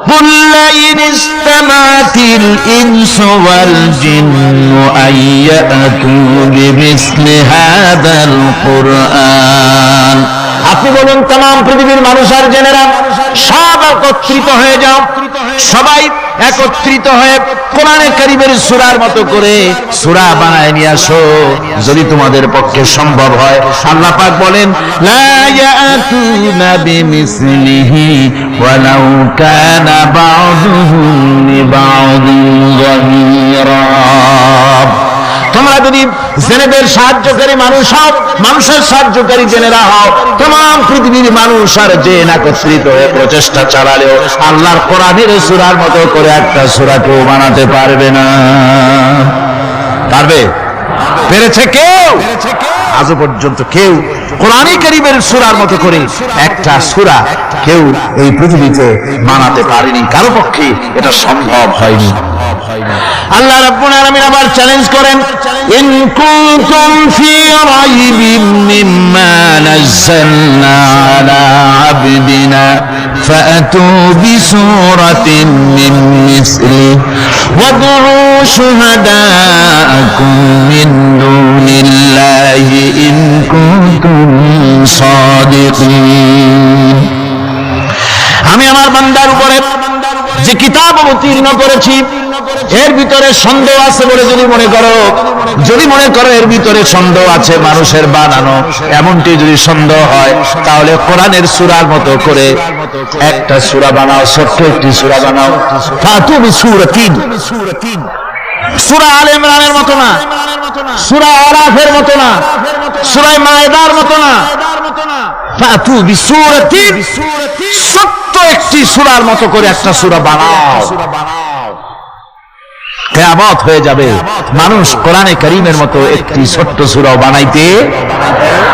قل لئن استمعت الإنس والجن أن يأتوا بمثل هذا القرآن আপনি বলুন तमाम পৃথিবীর মানুষ আর জেনেরা সব একত্রিত হয়ে যাও, সবাই একত্রিত হয়ে কোরআনে কারীমের সূরার মতো করে সূরা বানায় নিয়ে আসো যদি তোমাদের পক্ষে সম্ভব হয়। আল্লাহ পাক বলেন লা ইয়াতুনা বিমিসলিহি ওয়ালাউ কানা বা'দুহুম লিবা'দিন যাহিরা। তোমরা যদি জেনেদের সাহায্যকারী মানুষ হও, মানুষের সাহায্যকারী জেনেরা হও, तमाम পৃথিবীর মানুষ আর জেন একত্রিত হয়ে প্রচেষ্টা চালালেও আল্লাহর কোরআনের সূরার মতো করে একটা সূরা কেউ বানাতে পারবে না। পারবে? পেরেছে কেউ? আজও পর্যন্ত কেউ কোরআনে কারীমের সূরার মতো করে একটা সূরা কেউ এই পৃথিবীতে বানাতে পারেনি, কারো পক্ষে এটা সম্ভব হয়নি। আল্লাহ রাব্বুল আলামিন আবার চ্যালেঞ্জ করেন ইন কুনতুম ফি রাইবিম মিম্মা নাযালনা আলা আবদিনা ফাআতু বিসূরাতিন মিন মিসলি ওয়াদউ শুহাদাআকুম মিন দুনিল্লাহি ইন কুনতুম সাদিকিন। আমি আমার বান্দার উপরে যে কিতাব অবতীর্ণ করেছি এর ভিতরে সন্দেহ আছে বলে যদি মনে করো এর ভিতরে সন্দেহ আছে মানুষের বানানো, এমনটি যদি সন্দেহ হয় তাহলে কোরআনের সূরার মতো করে একটা সূরা বানাও, ছোট্ট একটি সূরা বানাও। ফাতু বিসূরাতিন, সূরা আলে ইমরানের মতো না, সূরা আরাফের মতো না, সূরা মায়েদার মতো না, ফাতু বিসূরাতিন, ছোট্ট একটি সূরার মতো করে একটা সূরা বানাও। কিয়ামত হয়ে যাবে, মানুষ কোরআনে কারীমের মতো একটি ছোট্ট সূরাও বানাইতে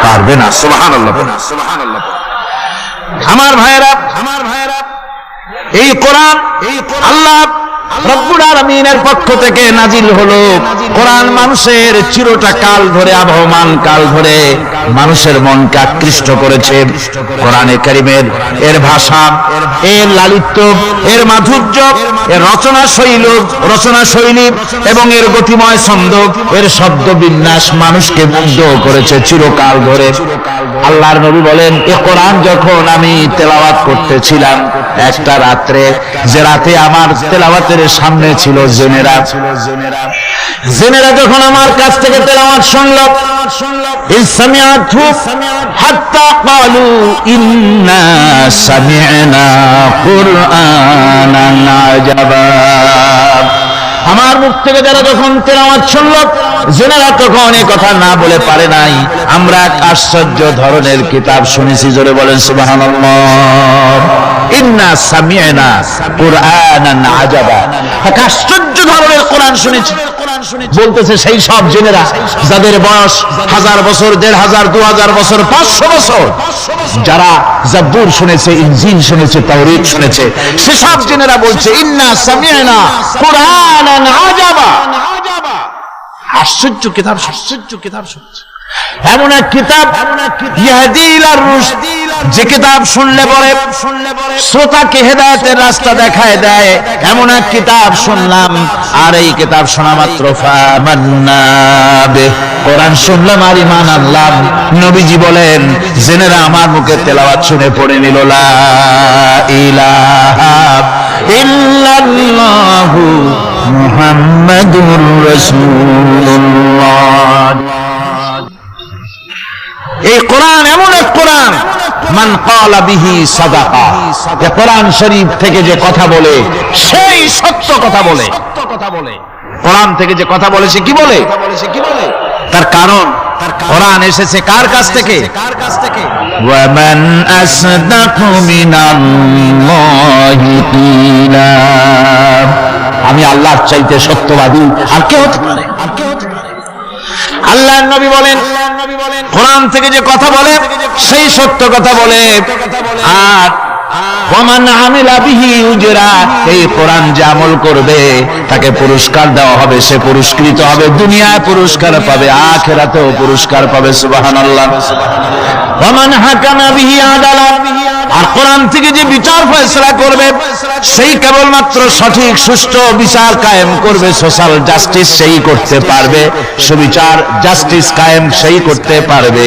পারবে না। সুবহানাল্লাহ, সুবহানাল্লাহ। আমার ভাইয়েরা, এই কোরআন আল্লাহ রব্বুল আলামিনের পক্ষ থেকে নাজিল হলো। কোরআন মানুষের চিরটা কাল ধরে, আবহমান কাল ধরে মানুষের মনকে আকৃষ্ট করেছে। কোরআনে কারীমের এর ভাষা, এর লালিত্য, এর মাধুর্য, এর রচনা শৈলী এবং এর গতিময় ছন্দ, এর শব্দ বিন্যাস মানুষকে মুগ্ধ করেছে চিরকাল ধরে। আল্লাহর নবী বলেন এই কোরআন যখন আমি তেলাওয়াত করতেছিলাম একটা রাত্রে, যে রাতে আমার তেলাওয়াতের সামনে ছিল জেনেরা যখন আমার কাছ থেকে তেলাওয়াত শুনলো, ইসমিআতু হাত্তা ক্বালু ইন্না সামি'না কুরআনান আজাবা। আমার মুখ থেকে যারা যখন তেলাওয়াত শুনলো জেনেরা তখন এই কথা না বলে পারে নাই, আমরা এক আশ্চর্য ধরনের কিতাব শুনেছি। জোরে বলেন সুবহানাল্লাহ। ইন্না সামি'না কুরআনান আজাবা, এক আশ্চর্য ধরনের কোরআন শুনেছি। বলতেছে সেই সব জেনেরা যাদের বয়স 1000 বছর, 1500, 2000 বছর, 500 বছর, যারা জাবুর শুনেছে, ইনজিল শুনেছে, তাওরীত শুনেছে, সেসব জেনেরা বলছে ইন্না সামি'না কুরআনান আজাবা, আশ্চর্য কিতাব, আশ্চর্য কিতাব শুনছে। এমন এক কিতাব ইয়াহদি ইলা রুশদ, যে কিতাব শুনলে পরে শ্রোতাকে হেদায়েতের রাস্তা দেখায় দেয়, এমন এক কিতাব শুনলাম। আর এই কিতাব শোনা মাত্র ফামান্না বিহি, কোরআন শুনলাম আর ঈমান আনলাম। নবীজি বলেন জেনেরা আমার মুখে তেলাওয়াত শুনে পড়ে নিল লা ইলাহা ইল্লাল্লাহু মুহাম্মাদুর রাসূলুল্লাহ। এই কোরআন এমন এক কোরআন, মান ক্বালা বিহি সাদাকা, যে কোরআন শরীফ থেকে যে কথা বলে সেই সত্য কথা বলে। কোরআন থেকে যে কথা বলে সে কি বলে? তার কারণ কোরআন এসেছে কার কাছ থেকে? ওয়া মান আসদাকু মিনাল্লাহি কিলা, আমি আল্লাহর চাইতে সত্যবাদী আর কে হতে পারে? আল্লাহর নবী বলেন কোরআন থেকে যে কথা বলে সেই সত্য কথা বলে। আর ওমান আমিলা বিহি উজরা, এই কোরআন যে আমল করবে তাকে পুরস্কার দেওয়া হবে, সে পুরস্কৃত হবে, দুনিয়ায় পুরস্কার পাবে, আখিরাতেও পুরস্কার পাবে। সুবহানাল্লাহ। ওমান হাকামা বিহি আদালা, আর কোরআন থেকে যে বিচার ফয়সালা করবে সেই কেবলমাত্র সঠিক সুষ্ঠু বিচার কায়েম করবে, সোশ্যাল জাস্টিস সেই করতে পারবে, সুবিচার জাস্টিস কায়েম সেই করতে পারবে।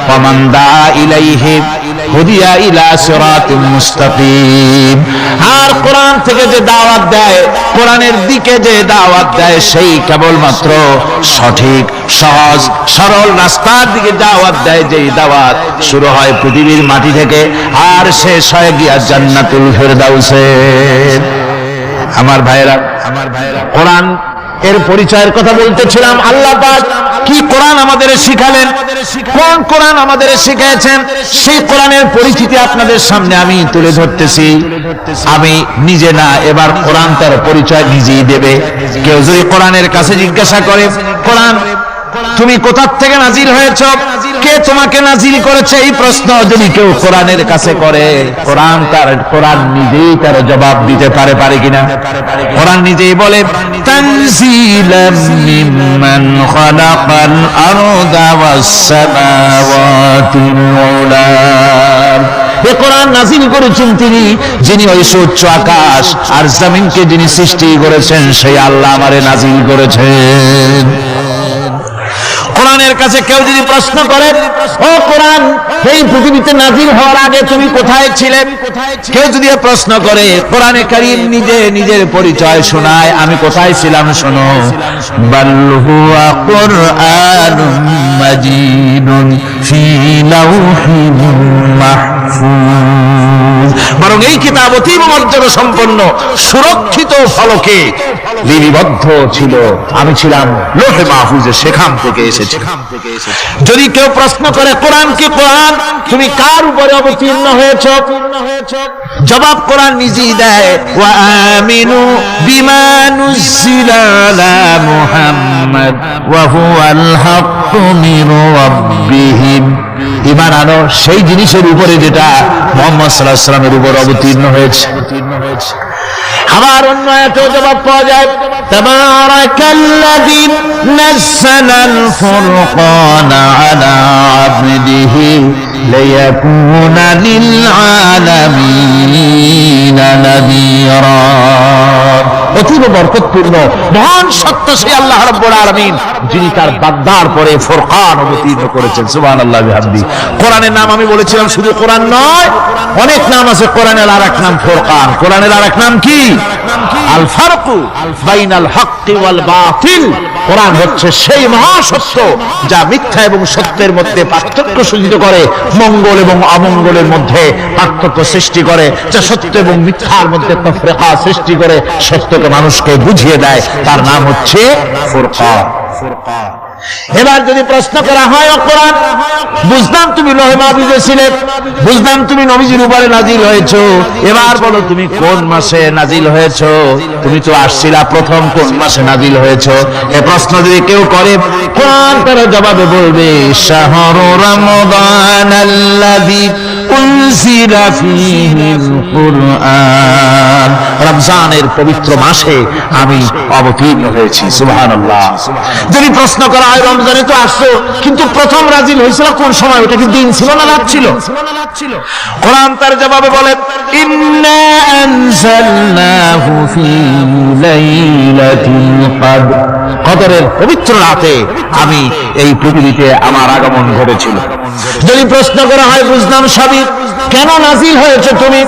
ফামান দা ইলাইহি হুদিয়া ইলা সিরাতিম মুস্তাকিম। আর কোরআন থেকে যে দাওয়াত দেয়, কোরআনের দিকে যে দাওয়াত দেয়, সেই কেবলমাত্র সঠিক সহজ সরল রাস্তার দিকে দাওয়াত দেয়। যেই দাওয়াত শুরু হয় পৃথিবীর মাটি থেকে আর শেষ হয় গিয়া জান্নাতুল ফেরদাউসে। আমার ভাইরা, কোরআন এর পরিচয়ের কথা বলতেছিলাম। আল্লাহ পাক কি কোরআন আমাদের শিখালেন, কোন কোরআন আমাদের শিখিয়েছেন, সেই কোরআনের পরিচিতি আপনাদের সামনে আমি তুলে ধরতেছি। আমি নিজে না, এবার কোরআন তার পরিচয় নিজেই দেবে। কেউ যদি কোরআনের কাছে জিজ্ঞাসা করে, কোরআন তুমি কোথা থেকে নাজিল হয়েছ, কে তোমাকে নাজিল করেছে, এই প্রশ্ন যদি কেউ কোরআনের কাছে করে, কোরআন নিজেই তার জবাব দিতে পারে কিনা? কোরআন নিজেই বলে, তানজিলাম মিম্মান খালাকাল আরদা ওয়াস সামাওয়াতিল উলা। এই কোরআন নাজিল করেছেন তিনি, যিনি ওই সুউচ্চ আকাশ আর জমিনকে যিনি সৃষ্টি করেছেন, সেই আল্লাহ আমারে নাজিল করেছেন। কোরআনের কাছে কেউ যদি প্রশ্ন করে, ও কোরআন, এই পৃথিবীতে নাজিল হওয়ার আগে তুমি কোথায় ছিলে, কেউ যদি প্রশ্ন করে, কোরআনে কারীম নিজে নিজের পরিচয় শোনায়, আমি কোথায় ছিলাম শোনো। বাল হুয়া কুরআনুম মাজিদুন ফি লাউহিন মাহফুজ। বরং এই কিতাব অতীব মর্যাদা সম্পন্ন সুরক্ষিত ফলকে লিপিবদ্ধ ছিল, আমি ছিলাম লৌহে মাহফুজে, সেখান থেকে এসেছে। যদি কেউ প্রশ্ন করে, কোরআন কি, কোরআন তুমি কার উপরে অবতীর্ণ হয়েছ, জবাব কোরআন নিজেই দেয়, ওয়া আমিনু বিমা নুজিলা আলা মুহাম্মাদ ওয়া হুয়াল হাক্কু মির রাব্বিহিম। ঈমান আনো সেই জিনিসের উপরে যেটা মুহাম্মদ সাল্লাল্লাহু আলাইহি ওয়াসাল্লামের উপর অবতীর্ণ হয়েছে। আবার অন্য আয়াতেও জবাব পাওয়া যায়, তাবারাকাল্লাযী নাযালাল ফুরকানা আলা আবদিহি লিয়াকুনা লিল আলামিনা নাযীরা। অতীব বরকতপূর্ণ মহান সত্য সেই আল্লাহ রাব্বুল আলামিন, যিনি তার বান্দার পরে ফুরকান অবতীর্ণ করেছেন। সুবহানাল্লাহ বিহামদি। কোরআনের নাম আমি বলেছিলাম শুধু কোরআন নয়, অনেক নাম আছে। কোরআনের আরেক নাম ফুরকান। কোরআনের আরেক নাম কি? আল ফারকু বাইনাল হাক্কি ওয়াল বাতিল। কোরআন হচ্ছে সেই মহাসত্য যা মিথ্যা এবং সত্যের মধ্যে পার্থক্য সূচিত করে, মঙ্গল এবং অমঙ্গলের মধ্যে পার্থক্য সৃষ্টি করে, যা সত্য এবং মিথ্যার মধ্যে তাফরীকা সৃষ্টি করে, সত্যকে মানুষকে বুঝিয়ে দেয়। তার নাম হচ্ছে ফুরকান। এবার যদি প্রশ্ন করা হয়, ও কোরআন, বুঝলাম তুমি লৌহে মাহফুজে ছিলে, বুঝলাম তুমি নবীজির উপরে নাজিল হয়েছো, এবার বলো তুমি কোন মাসে নাজিল হয়েছো, তুমি তো আসছিলা প্রথম, কোন মাসে নাজিল হয়েছো? এ প্রশ্ন যদি কেউ করে, কোরআন তার জবাবে বলবে, শাহরু রমাদানাল্লাযী উনজিলা ফীহিল কুরআন। রমজানের পবিত্র মাসে আমি অবতীর্ণ হয়েছি। সুবহানাল্লাহ। যদি প্রশ্ন করা হয়, রমজানে তো আসছো, কিন্তু প্রথম নাজিল হয়েছিল কোন সময়, ওটা কি দিন ছিল না রাত ছিল? কোরআন তার জবাবে বলে, ইন্না আনজালনাহু ফী লাইলাতিল কদর। কদরের পবিত্র রাতে আমি এই পৃথিবীতে আমার আগমন ঘটেছিল। যদি প্রশ্ন করা হয়, বুঝলাম সবই, কেন নাজিল হয়েছে তুমি,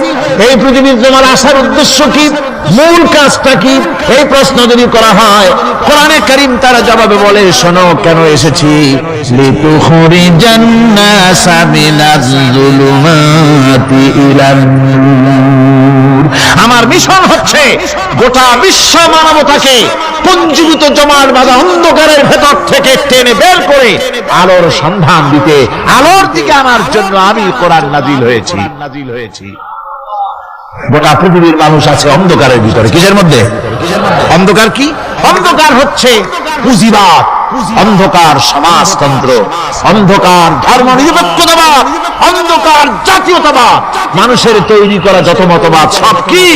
এই পৃথিবীর তোমার আসার উদ্দেশ্য কি, মূল কাজটা কি, এই প্রশ্ন যদি করা হয়, কোরআনে কারীম তার জবাবে বলে, শোনো কেন এসেছি। লিতুখরিজান নাসা মিনাজ যুলুমাতি ইলান নূর। আমার মিশন হচ্ছে গোটা বিশ্ব মানবতাকে পুঞ্জীভূত জমাট বাঁধা অন্ধকারের ভেতর থেকে টেনে বের করে আলোর সন্ধান দিতে, আলোর দিকে আনার জন্য আমি কোরআন নাজিল হয়েছি। গোটা পৃথিবীর মানুষ আছে অন্ধকারের ভিতরে। কিসের মধ্যে? অন্ধকার কি? অন্ধকার হচ্ছে পুঁজিবাদ, অন্ধকার সমাজতন্ত্র, অন্ধকার ধর্ম নিরপেক্ষতাবাদ, অন্ধকার জাতীয়তাবাদ, মানুষের তৈরি করা যত মতবাদ সব কি?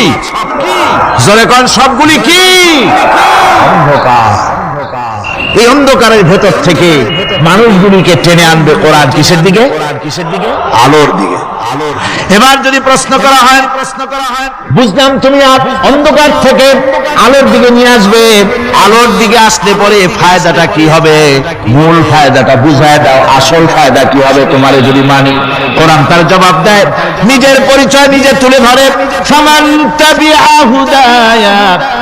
জোরে কোন, সবগুলি কি? অন্ধকার। এই অন্ধকারের ভেতর থেকে মানুষগুলিকে টেনে আনবে কোরআন কিসের দিকে? আলোর দিকে। এবার যদি প্রশ্ন করা হয়, বুঝলাম তুমি অন্ধকার থেকে আলোর দিকে নিয়ে আসবে, আলোর দিকে আসলে পরে ফায়দাটা কি হবে? মূল ফায়দাটা বুঝায় দাও, আসল ফায়দা কি হবে তোমারে যদি মানি? কোরআন তার জবাব দেয়, নিজের পরিচয় নিজে তুলে ধরে, ফামান তাবিআ হুদায়া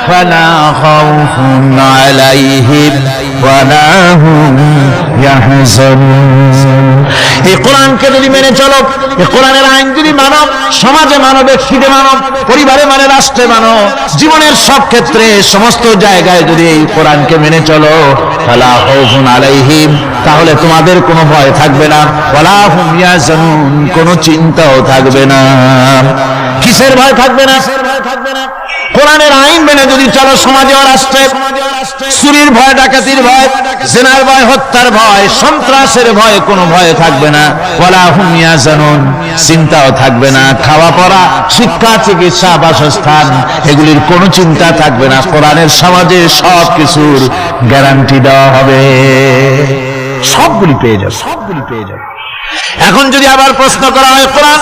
ফালা খাউফুন আলাইহিম ওয়ালা হুম ইয়াহজানুন। এই কোরআনকে যদি মেনে চলো, এই কোরআনের আইন যদি মানো, সমাজে মানো, ব্যক্তিতে মানো, পরিবারে মানে, রাষ্ট্রে মানো, জীবনের সব ক্ষেত্রে সমস্ত জায়গায় যদি এই কোরআনকে মেনে চলো, ফালা খাউফুন আলাইহিম, তাহলে তোমাদের কোনো ভয় থাকবে না, ওয়ালা হুম ইয়াহজানুন, কোনো চিন্তাও থাকবে না। কিসের ভয় থাকবে না? কোরআনের আইন মেনে যদি চলো সমাজে ও রাষ্ট্রে, চুরির ভয়, ডাকাতির ভয়, জিনার ভয়, হত্যার ভয়, সন্ত্রাসের ভয়, কোনো ভয় থাকবে না। ওয়ালা হুম ইয়াহজানুন, চিন্তাও থাকবে না। খাওয়া পড়া, শিক্ষা, চিকিৎসা, বাসস্থান, এগুলির কোনো চিন্তা থাকবে না। কোরআনের সমাজে সব কিছুর গ্যারান্টি দেওয়া হবে, সবগুলি পেয়ে যাবে, সবগুলি পেয়ে যাবে। এখন যদি আবার প্রশ্ন করা হয়, কোরআন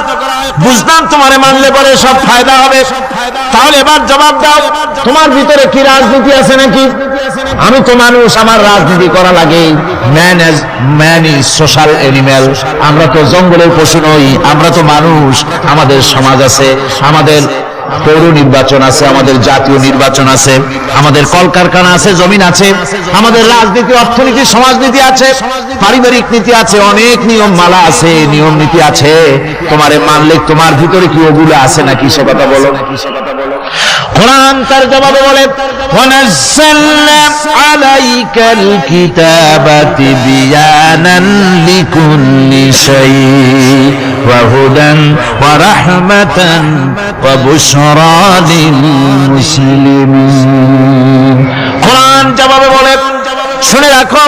বুঝলাম তোমারে মানলে পরে সব ফায়দা হবে, তাহলে এবার জবাব দাও, তোমার ভিতরে কি রাজনীতি আছে নাকি? আমি তো মানুষ, আমার রাজনীতি করা লাগে। ম্যান ইজ সোশ্যাল অ্যানিম্যাল, আমরা তো জঙ্গলের পশু নই, আমরা তো মানুষ। আমাদের সমাজ আছে, আমাদের পৌর নির্বাচন আছে, আমাদের জাতীয় নির্বাচন আছে, আমাদের কলকারখানা আছে, জমিন আছে, আমাদের রাজনীতি, অর্থনীতি, সমাজনীতি আছে, পারিবারিক নীতি আছে, অনেক নিয়ম মালা আছে, নিয়ম নীতি আছে। তোমারে মানলে তোমার ভিতরে কি ওগুলো আছে নাকি? সে কথা বলো। কোরআন তার জবাবে বলে, ওয়ানাজ্জালনা আলাইকাল কিতাবা তিবয়ানান লিকুল্লি শাই ওয়া হুদান ওয়া রাহমাতান ওয়া বুশরা লিল মুসলিমিন। কোরআন জবাবে বলে, শুনে রাখো,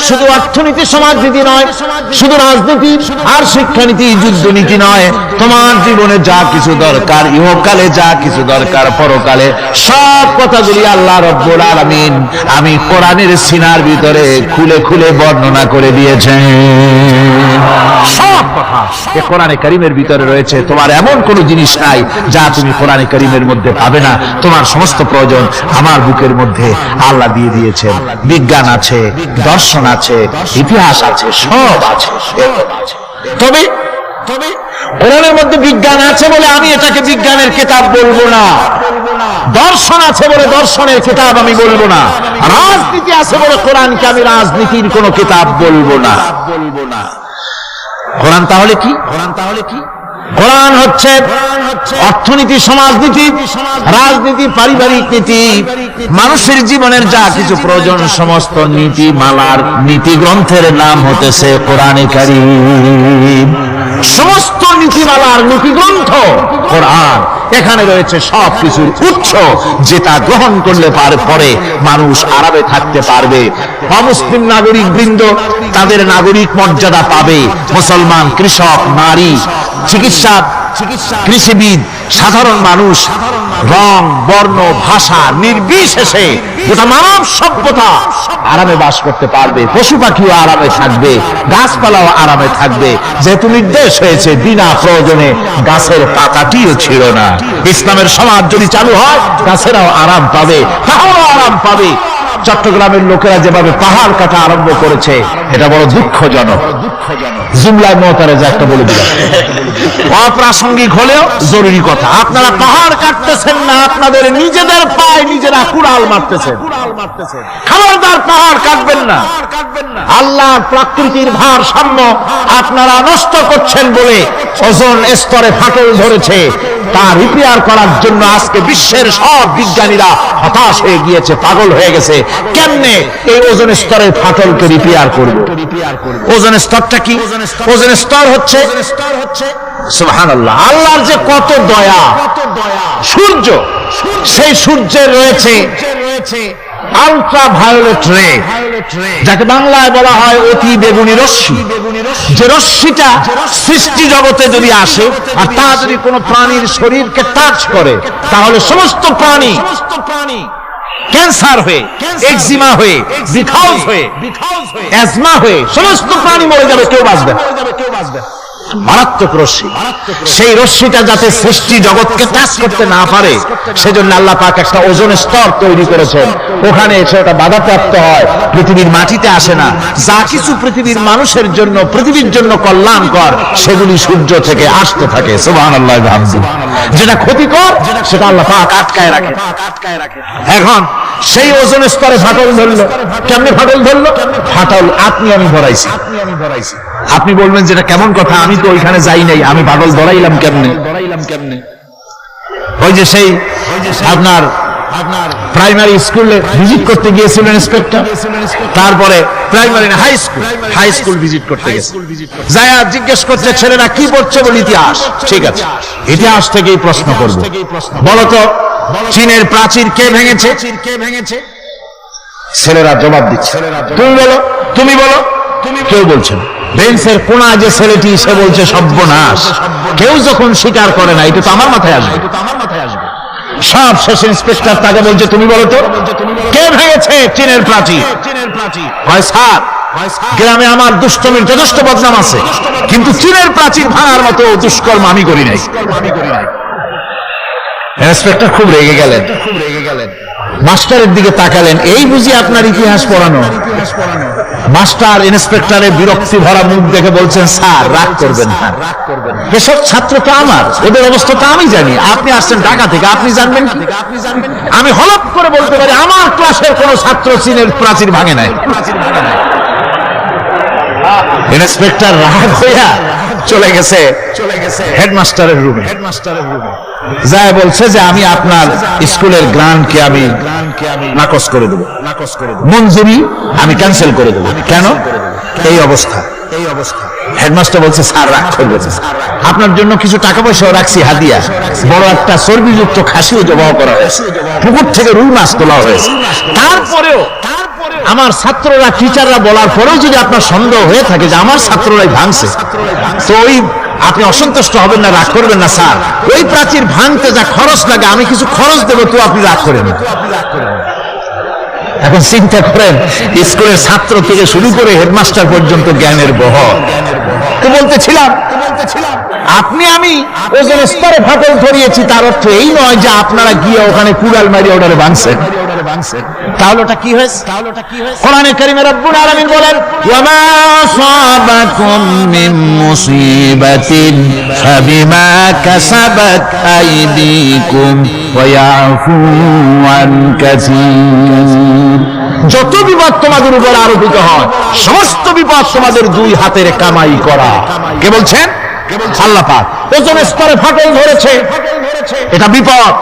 শুধু অর্থনীতি, সমাজনীতি নয়, শুধু রাজনীতি আর শিক্ষানীতি, যুদ্ধনীতি নয়, তোমার জীবনে যা কিছু দরকার, ইহকালে যা কিছু দরকার, পরকালে, সব কথাগুলি আল্লাহ রব্বুল আলামিন আমি কোরআনের সিনার ভিতরে খুলে খুলে বর্ণনা করে দিয়েছেন। সব কথা এই কোরআনে কারীমের ভিতরে রয়েছে। তোমার এমন কোনো জিনিস নাই যা তুমি কোরআনে কারীমের মধ্যে পাবে না। তোমার সমস্ত প্রয়োজন আমার বুকের মধ্যে আল্লাহ দিয়ে দিয়েছেন। বিজ্ঞান আছে, দর্শন আছে, ইতিহাস আছে, সব আছে। তবে কোরআনের মধ্যে বিজ্ঞান আছে বলে আমি এটাকে বিজ্ঞানের কিতাব বলবো না, দর্শন আছে বলে দর্শনের কিতাব আমি বলবো না, রাজনীতি আছে বলে কোরআনকে আমি রাজনীতির কোনো কিতাব বলবো না। কোরআন তাহলে কি? কোরআন হচ্ছে অর্থনীতি, সমাজনীতি, রাজনীতি, পারিবারিক নীতি, মানুষের জীবনের যা কিছু প্রয়োজন, সমস্ত নীতি মালার নীতি গ্রন্থের নাম হতেছে কোরআনে কারীম। সমস্ত নীতিমালার নীতি গ্রন্থ কোরআন। এখানে রয়েছে সব কিছুর উৎস, যেটা গ্রহণ করলে পরে মানুষ আরামে থাকতে পারবে। অমুসলিম নাগরিক বৃন্দ তাদের নাগরিক মর্যাদা পাবে। মুসলমান, কৃষক, নারী, চিকিৎসা, কৃষিবিদ, সাধারণ মানুষ, রং, বর্ণ, ভাষা নির্বিশেষে গোটা মানব সভ্যতা আরামে বাস করতে পারবে। পশু পাখিও আরামে থাকবে, গাছপালাও আরামে থাকবে। যেহেতু নির্দেশ হয়েছে বিনা প্রয়োজনে গাছের পাতাটিও ছিল না। ইসলামের সমাজ যদি চালু হয়, গাছেরাও আরাম পাবে, তাহাও আরাম পাবে। চট্টগ্রামের লোকেরা যেভাবে পাহাড় কাটা আরম্ভ করেছে, এটা বড় দুঃখজনক। জুমলায় মহতারেজা একটা বলে দিলাম, অপ্রাসঙ্গিক হলেও জরুরি কথা। আপনারা পাহাড় কাটতেছেন না, আপনাদের নিজেদের পায়ে নিজেরা কুড়াল মারতেছেন। খবরদার পাহাড় কাটবেন না। আল্লাহ প্রকৃতির ভারসাম্য আপনারা নষ্ট করছেন বলে ওজোন স্তরে ফাটল ধরেছে। তা রিপেয়ার করার জন্য আজকে বিশ্বের সব বিজ্ঞানীরা হতাশ হয়ে গিয়েছে, পাগল হয়ে গেছে। কেমনে এই ওজোন স্তরের ফাটলকে রিপেয়ার করবে? ওজোন স্তরটা কি? ওজোন স্তর হচ্ছে সুবহানাল্লাহ, আল্লাহর যে কত দয়া। সূর্য, সেই সূর্যের রয়েছে আলট্রা ভায়োলেট রে, যাকে বাংলায় বলা হয় অতি বেগুনি রশ্মি। যে রশ্মিটা সৃষ্টি জগতে যদি আসে আর তা যদি কোনো প্রাণীর শরীরকে টাচ করে, তাহলে সমস্ত প্রাণী ক্যান্সার হয়ে, এক্সিমা হয়ে, বিখাউস হয়ে, অ্যাজমা হয়ে সমস্ত প্রাণী মরে যাবে, কেউ বাঁচবে না। মারাত্মক রশ্মি, সেই রশ্মিটা যাতে সৃষ্টি জগৎকে টাচ করতে না পারে সেজন্য আল্লাহ পাক একটা ওজোন স্তর তৈরি করেছেন, ওখানে এসে ওটা বাধাপ্রাপ্ত হয়, পৃথিবীর মাটিতে আসে না। যা কিছু পৃথিবীর মানুষের জন্য, পৃথিবীর জন্য কল্যাণকর, সেগুলি সূর্য থেকে আসতে থাকে। সুবহানাল্লাহ। যেটা ক্ষতিকর সেটা আল্লাহ পাক আটকায় রাখে। এখন সেই ওজোন স্তরে ফাটল ধরলো। কেমনে ফাটল ধরলো? ফাটল আপনি আমি ধরাইছি। আপনি বলবেন যেটা কেমন কথা, আমি তো ওইখানে যাই নাই, আমি ফাটল ধরাইলাম কেমনে? ওই যে সেই আপনার প্রাইমারি স্কুলে ভিজিট করতে গিয়েছিলেন ইন্সপেক্টর, তারপরে প্রাইমারি হাই স্কুল ভিজিট করতে গেছে, যায় জিজ্ঞেস করছে ছেলেরা কি পড়ছে? বলে ইতিহাস। ঠিক আছে, ইতিহাস থেকেই প্রশ্ন করবো, বলতো চীনের প্রাচীর কে ভেঙেছে? ছেলেরা জবাব দিচ্ছে, তুমি বলো, তুমি বলো। কেউ বলছে না। বেঞ্চের কোনা যে ছেলেটি, সে বলছে সর্বনাশ, কেউ যখন স্বীকার করে না, এটা তো আমার মাথায় আসবে। সব শেষ ইন্সপেক্টর তাকে বলছে তুমি বলো তো, কে ভেঙেছে চীনের প্রাচীর? হয় স্যার, গ্রামে আমার দুষ্টমির যথেষ্ট বদনাম আছে, কিন্তু চীনের প্রাচীর ভাঙার মতো দুষ্কর্ম আমি করি নাই। ইন্সপেক্টর খুব রেগে গেলেন, মাস্টারের দিকে তাকালেন, এই বুঝি আপনার ইতিহাস পড়ানো? মাস্টার ইন্সপেক্টরের বিরক্তি ভরা মুখ দেখে বলছেন, স্যার রাগ করবেন না, এসব ছাত্র তো আমার, ওদের অবস্থা তো আমি জানি, আপনি আসছেন ঢাকা থেকে, আপনি জানবেন কি? আমি হলপ করে বলতে পারি আমার ক্লাসের কোন ছাত্র চীনের প্রাচীর ভাঙে নাই। ইন্সপেক্টর রাগ হইয়া চলে গেছে হেডমাস্টারের রুমে। যায় বলছে যে আমি আপনার স্কুলের গ্রান্টকে আমি নাকচ করে দেবো, মঞ্জুরি আমি ক্যান্সেল করে দেবো। কেন? এই অবস্থা। হেডমাস্টার বলছে স্যার রাগ করবেন, আপনার জন্য কিছু টাকা পয়সাও রাখছি হাদিয়া, বড় একটা চর্বিযুক্ত খাসিও জবাও করা হয়েছে, পুকুর থেকে রুই মাছ তোলা হয়েছে। তারপরেও আমার ছাত্ররা, টিচাররা বলার পরেও যদি আপনার সন্দেহ হয়ে থাকে যে আমার ছাত্ররাই ভাঙছে, তো ওই আপনি অসন্তুষ্ট হবেন না, রাগ করবেন না। স্যার ওই প্রাচীর ভাঙতে যা খরচ লাগে আমি কিছু খরচ দেবো, তো আপনি রাগ করেন না। এখন চিন্তা করেন, স্কুলের ছাত্র থেকে শুরু করে হেডমাস্টার পর্যন্ত জ্ঞানের বহর। তো বলতেছিলাম আপনি আমি ওজন স্তরে ফাটল ধরিয়েছি, তার অর্থ এই নয় যে আপনারা গিয়ে ওখানে কুড়াল মারি ওটারে ভাঙছেন। তাহলে ওটা কি হয়েছে? কোরআনে কারীমে রব্বুল আলামিন বলেন, ওয়ামা আসাবাকুম মিন মুসিবাতিন ফাবিমা কাসাবাত আইদিকুম ওয়া ইয়াফু আন কাসীর। যত বিপদ তোমাদের উপর আরোপিত হয়, সমস্ত বিপদ তোমাদের দুই হাতের কামাই করা। কে বলছেন? আল্লাহ পাক। ওজন স্তরে ফাটল ধরেছে, এটা বিপদ,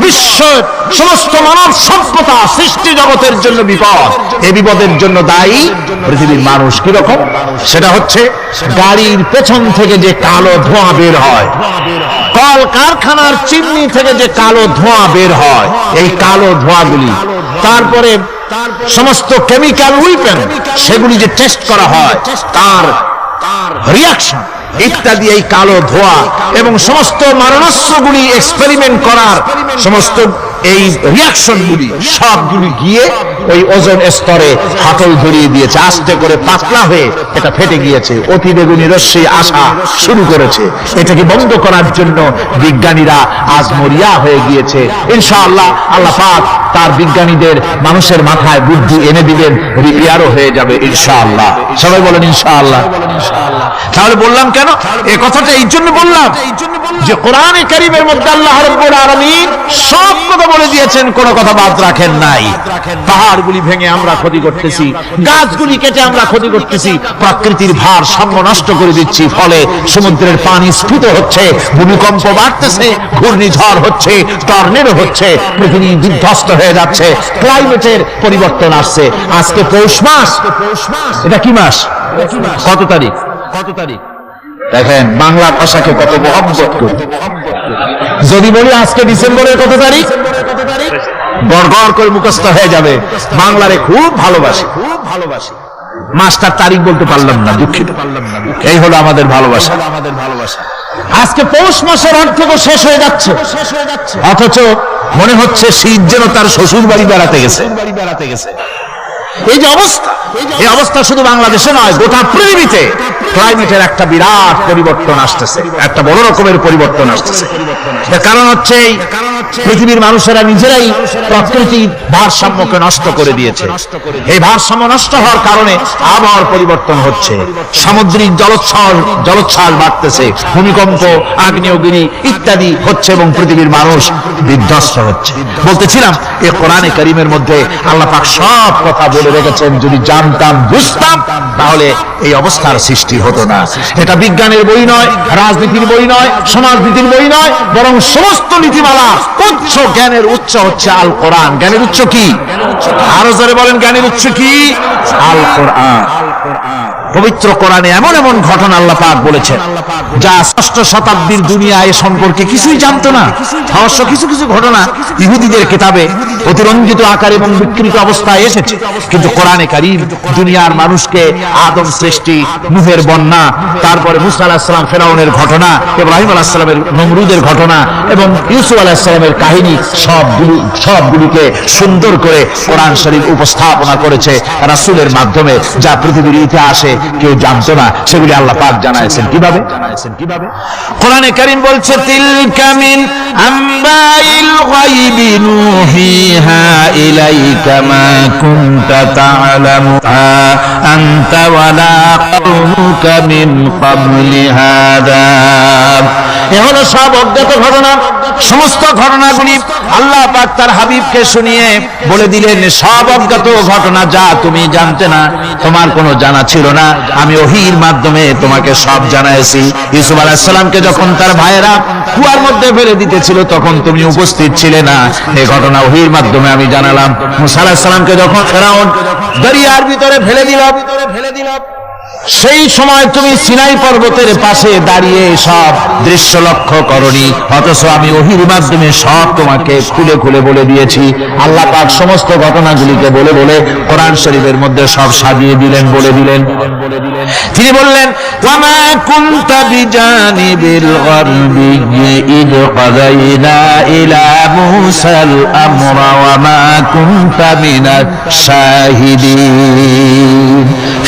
বিশ্বের সমস্ত মানব সভ্যতা সৃষ্টি জগতের জন্য বিপদ। এই বিপদের জন্য দায়ী পৃথিবীর মানুষ। কিরকম? সেটা হচ্ছে গাড়ির পেছন থেকে যে কালো ধোঁয়া বের হয়, কল কারখানার চিমনি থেকে যে কালো ধোঁয়া বের হয়, এই কালো ধোঁয়াগুলি, তারপরে সমস্ত কেমিক্যাল উইপেন সেগুলি যে টেস্ট করা হয়, তার রিয়াকশন ইত্যাদি, এই কালো ধোঁয়া এবং সমস্ত মারণাস্ত্রগুলি এক্সপেরিমেন্ট করার সমস্ত এই রিয়াকশনগুলি সবগুলি গিয়ে ওই ওজন স্তরে ফাটল ধরিয়ে দিয়েছে। আস্তে করে পাতলা হয়ে এটা ফেটে গিয়েছে, অতি বেগুনি রশ্মি আসা শুরু করেছে। এটাকে বন্ধ করার জন্য বিজ্ঞানীরা আজ মরিয়া হয়ে গিয়েছে। ইনশাআল্লাহ আল্লাহ পাক তার বিজ্ঞানীদের মানুষের মাথায় বুদ্ধি এনে দিবেন, রিপেয়ারও হয়ে যাবে ইনশাআল্লাহ। সবাই বলেন ইনশাআল্লাহ। তাহলে বললাম কেন এই কথাটা? এই জন্য বললাম যে কোরআনে কারীমের মধ্যে আল্লাহ রাব্বুল আলামিন সব কথা বলে দিয়েছেন, কোনো কথা বাদ রাখেন নাই। পাহাড়গুলি ভেঙে আমরা ক্ষতি করতেছি, গাছগুলি কেটে আমরা ক্ষতি করতেছি, প্রকৃতির ভারসাম্য নষ্ট করে দিচ্ছি, ফলে সমুদ্রের পানি স্ফীত হচ্ছে, ভূমিকম্প বাড়তেছে, ঘূর্ণিঝড় হচ্ছে, টর্নেডো হচ্ছে, পৃথিবী বিধ্বস্ত হয়ে যাচ্ছে, ক্লাইমেটের পরিবর্তন আসছে। আজকে পৌষ মাস, এটা কি মাস? কত তারিখ? দেখেন বাংলা ভাষাকে কত মহব্বত করি। যদি বলি আজকে ডিসেম্বরের কত তারিখ, গড়গড় করে মুখস্থ হয়ে যাবে। বাংলারে খুব ভালোবাসি, মাসটার তারিখ বলতে পারলাম না, দুঃখিত। এই হলো আমাদের ভালোবাসা। আজকে পৌষ মাসের অর্থ শেষ হয়ে যাচ্ছে, অথচ মনে হচ্ছে শীত যেন তার শ্বশুর বাড়ি বেড়াতে গেছে। এই যে অবস্থা, এই অবস্থা শুধু বাংলাদেশে নয়, গোটা পৃথিবীতে ক্লাইমেটের একটা বিরাট পরিবর্তন আসতেছে, একটা বড় রকমের পরিবর্তন আসতেছে। এর কারণ হচ্ছে পৃথিবীর মানুষেরা নিজেরাই প্রকৃতির ভারসাম্যকে নষ্ট করে দিয়েছে। এই ভারসাম্য নষ্ট হওয়ার কারণে আবহাওয়ার পরিবর্তন হচ্ছে, সামুদ্রিক জলোচ্ছ্বাস বাড়তেছে, ভূমিকম্প, আগ্নেয়গিরি ইত্যাদি হচ্ছে এবং পৃথিবীর মানুষ বিধ্বস্ত হচ্ছে। বলতেছিলাম এই কোরআনে কারীমের মধ্যে আল্লাহ পাক সব কথা বলে রেখেছেন। যদি জানতাম, বুঝতাম, তাহলে এই অবস্থার সৃষ্টি হতো না। এটা বিজ্ঞানের বই নয়, রাজনীতির বই নয়, সমাজনীতির বই নয়, বরং সমস্ত নীতিমালা উচ্চ জ্ঞানের উৎস হচ্ছে আল কোরআন। জ্ঞানের উৎস কি? আরো জোরে বলেন, জ্ঞানের উৎস কি? আল কোরআন। পবিত্র কোরআনে এমন এমন ঘটনা আল্লাহ পাক বলেছেন যা ষষ্ঠ শতাব্দীর দুনিয়া এ সম্পর্কে কিছুই জানতো না। অবশ্য কিছু কিছু ঘটনা ইহুদিদের কিতাবে অতিরঞ্জিত আকার এবং বিকৃত অবস্থায় এসেছে, কিন্তু কোরআনে কারীম দুনিয়ার মানুষকে আদম সৃষ্টি, নূহের বন্যা, তারপরে মুসা আলাইহিস সালাম ফেরাউনের ঘটনা, ইব্রাহিম আলাইহিস সালামের নমরুদের ঘটনা এবং ইউসুফ আলাইহিস সালামের কাহিনী সবগুলিকে সুন্দর করে কোরআন শরীফ উপস্থাপনা করেছে রাসূলের মাধ্যমে, যা পৃথিবীর ইতিহাসে কেউ জানতো না, সেগুলি আল্লাহ পাক জানাইছেন। কিভাবে? কোরআনে কারীম বলছে, তিলকা মিন আম্বাইল গায়বি নুহিহা ইলাইকা মা কুনতা তা'লামুহা আনতা ওয়ালা কওমুকা মিন ক্বাবলি হাদা। এ হলো সব অজ্ঞাত ঘটনা। সমস্ত ঘটনাগুলি আল্লাহ পাক তার হাবিবকে শুনিয়ে বলে দিলেন, সব অজ্ঞাত ঘটনা যা তুমি জানতে না, তোমার কোনো জানা ছিল না, আমি ওহীর মাধ্যমে তোমাকে সব জানাইছি। ইউসুফ আলাইহিস সালামকে যখন তার ভাইয়েরা কুয়ার মধ্যে ফেলে দিতেছিল তখন তুমি উপস্থিত ছিলে না, এই ঘটনা ওহীর মাধ্যমে আমি জানালাম। মুসা আলাইহিস সালামকে যখন ফেরাউন দরিয়ার ভিতরে ফেলে দিল, সেই সময় তুমি সিনাই পর্বতের পাশে দাঁড়িয়ে সব দৃশ্য লক্ষ্য করনি, অথচ আমি ওহীর মাধ্যমে সব তোমাকে খুলে খুলে বলে দিয়েছি। আল্লাহ পাক সমস্ত ঘটনাগুলিকে বলে বলে কোরআন শরীফের মধ্যে সব সাজিয়ে দিলেন, বলে দিলেন। তিনি বললেন, ওয়ামা কুনতা বিজানিবিল গারবি ইদ কাযাইনা ইলা মুসাল আমরা ওয়ামা কুনতা মিনাশ শাহিদিন।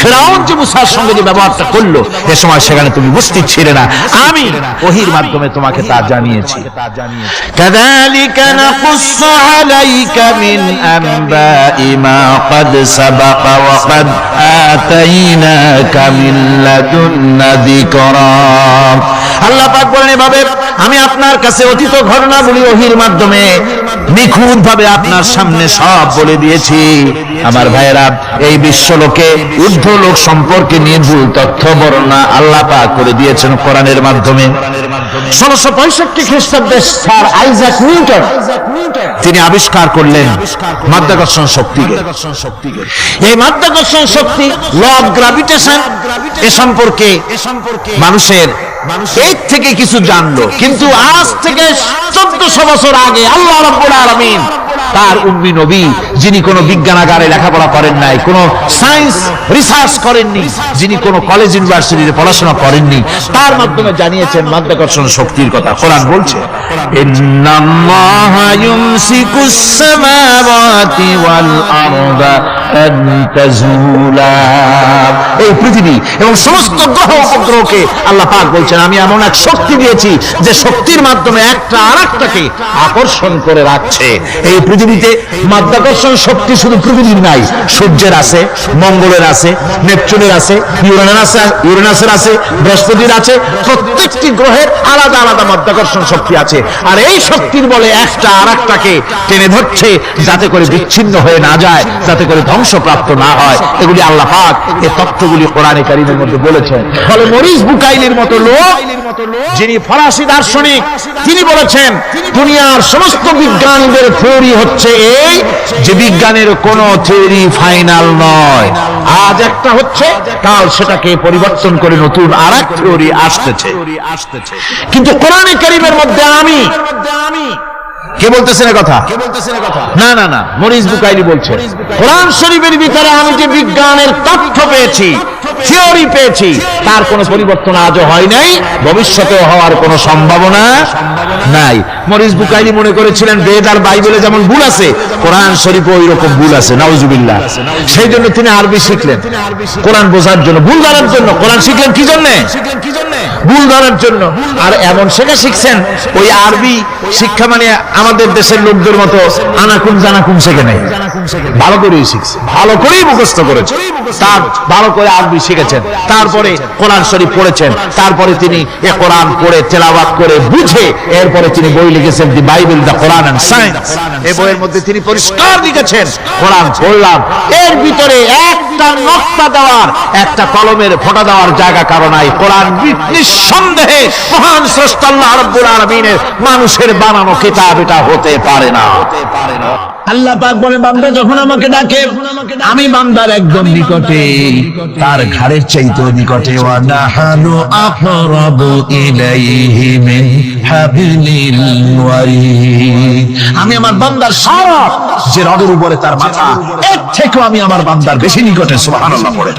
ফেরাউন যে মুসার সঙ্গে যে ব্যবহারটা করলো, এ সময় সেখানে তুমি উপস্থিত ছিলে না, আমি ওহীর মাধ্যমে তোমাকে তা জানিয়েছি। কাযালিকা নাকুসসু আলাইকা মিন আমবাই মা ক্বাদ সাবাকা ওয়া ক্বাদ আতাইনাকা মিন লাদুন্না যিকরা। আল্লাহ পাক বলেন, এভাবে আমি আপনার কাছে অতীত ঘটনাগুলি ওহীর মাধ্যমে নিখুঁতভাবে আপনার সামনে সব বলে দিয়েছি। আমার ভাইয়েরা, এই বিশ্বলোকে ঊর্ধ্ব লোক সম্পর্কে নির্ভুল তথ্য বর্ণনা আল্লাহ পাক করে দিয়েছেন কোরআনের মাধ্যমে। 1665 খ্রিস্টাব্দে স্যার আইজাক নিউটন তিনি আবিষ্কার করলেন মাধ্যাকর্ষণ শক্তিকে। এই মাধ্যাকর্ষণ শক্তি, ল অফ গ্র্যাভিটেশন, এ সম্পর্কে মানুষের এর থেকে কিছু জানলো, কিন্তু আজ থেকে 1400 বছর আগে আল্লাহ রাব্বুল আলামিন তার উম্মি নবী, যিনি কোনো বিজ্ঞানাগারে লেখাপড়া করেন নাই, কোনো সায়েন্স রিসার্চ করেননি, যিনি কোনো কলেজ ইউনিভার্সিটিতে পড়াশোনা করেননি, তার মাধ্যমে জানিয়েছেন মাধ্যাকর্ষণ শক্তির কথা। কোরআন বলছে, ইন্নাল্লাহা ইউমসিকুস সামাওয়াতি ওয়াল আরদা আন তাজুলা। এই পৃথিবী এবং সমস্ত গ্রহ উপগ্রহকে আল্লাহ পাক বলছেন, আমি এমন এক শক্তি দিয়েছি যে শক্তির মাধ্যমে একটা আরেকটাকে আকর্ষণ করে রাখছে। এই পৃথিবীতে মাধ্যাকর্ষণ শক্তি শুধু পৃথিবীর নাই, সূর্যের আছে, মঙ্গলের আছে, নেপচুনের আছে, ইউরেনাসের আছে, বৃহস্পতির আছে। প্রত্যেকটি গ্রহের আলাদা আলাদা মাধ্যাকর্ষণ শক্তি আছে, আর এই শক্তির বলে একটা আরেকটাকে টেনে ধরছে, যাতে করে বিচ্ছিন্ন হয়ে না যায়, যাতে করে ধ্বংসপ্রাপ্ত না হয়। এগুলি আল্লাহ পাক এই তথ্যগুলি কোরআনে কারীমের মধ্যে বলেছেন। ফলে মরিস বুকাইলির মতো লোক, যিনি ফরাসি দার্শনিক, তিনি বলেছেন দুনিয়ার সমস্ত বিজ্ঞানীদের থিওরি হচ্ছে এই, যে বিজ্ঞানের কোনো থিওরি ফাইনাল নয়। আজ একটা হচ্ছে, কাল সেটাকে পরিবর্তন করে নতুন আরেক থিওরি আসতেছে। কিন্তু কোরআনে কারীমের মধ্যে আমি কে বলতেছেন কথা? না না না, মরিস বুকাইলি বলছে কোরআন শরীফের ভিতরে আমি যে বিজ্ঞানের তথ্য পেয়েছি, থিওরি পেয়েছি, তার কোনো পরিবর্তন আজও হয় নাই, ভবিষ্যতেও হওয়ার কোনো সম্ভাবনা নাই। মরিস বুকাইলি মনে করেছিলেন বেদ আর বাইবেলে যেমন ভুল আছে, কোরআন শরীফে ওই রকম ভুল আছে, নাউজুবিল্লাহ। সেই জন্য তিনি আরবি শিখলেন কোরআন বোঝার জন্য, ভুল ধরার জন্য। কোরআন শিখলেন কি জন্য? ভুল ধরার জন্য। আর এমন শেখা শিখছেন, ওই আরবি শিক্ষা মানে আমাদের দেশের লোকদের মতো আনাকুম জানাকুম শেখে নাই, ভালো করেই শিখছে, ভালো করেই মুখস্থ করেছে, তার ভালো করে আরবি শিখেছেন, তারপরে কোরআন শরীফ পড়েছেন, তারপরে তিনি এ কোরআন পড়ে তেলাওয়াত করে বুঝে এরপরে তিনি বই লিখেছেন the Bible, the Quran and science. এই বইয়ের মধ্যে তিনি পরিষ্কার লিখেছেন কোরআন পড়লাম, এর ভিতরে একটা নকশা দেওয়ার, একটা কলমের ফোঁটা দেওয়ার জায়গা কারো নাই। কোরআন নিঃসন্দেহে মহান স্রষ্টা আল্লাহ রাব্বুল আলামিনের মানুষের বানানো কিতাব, এটা হতে পারে না। আল্লাহ পাক বলে বান্দা যখন আমাকে ডাকে, আমি বান্দার একদম নিকটে, তার ঘাড়ের চাইতে নিকটে। ওয়া নাহানু আকরাবু ইলাইহি মিন হাবলিল ওয়ারিদ। আমি আমার বান্দার সারা যে রডের উপরে তার মাথা, এর থেকেও আমি আমার বান্দার বেশি নিকটে। সুবহানাল্লাহ পড়ে।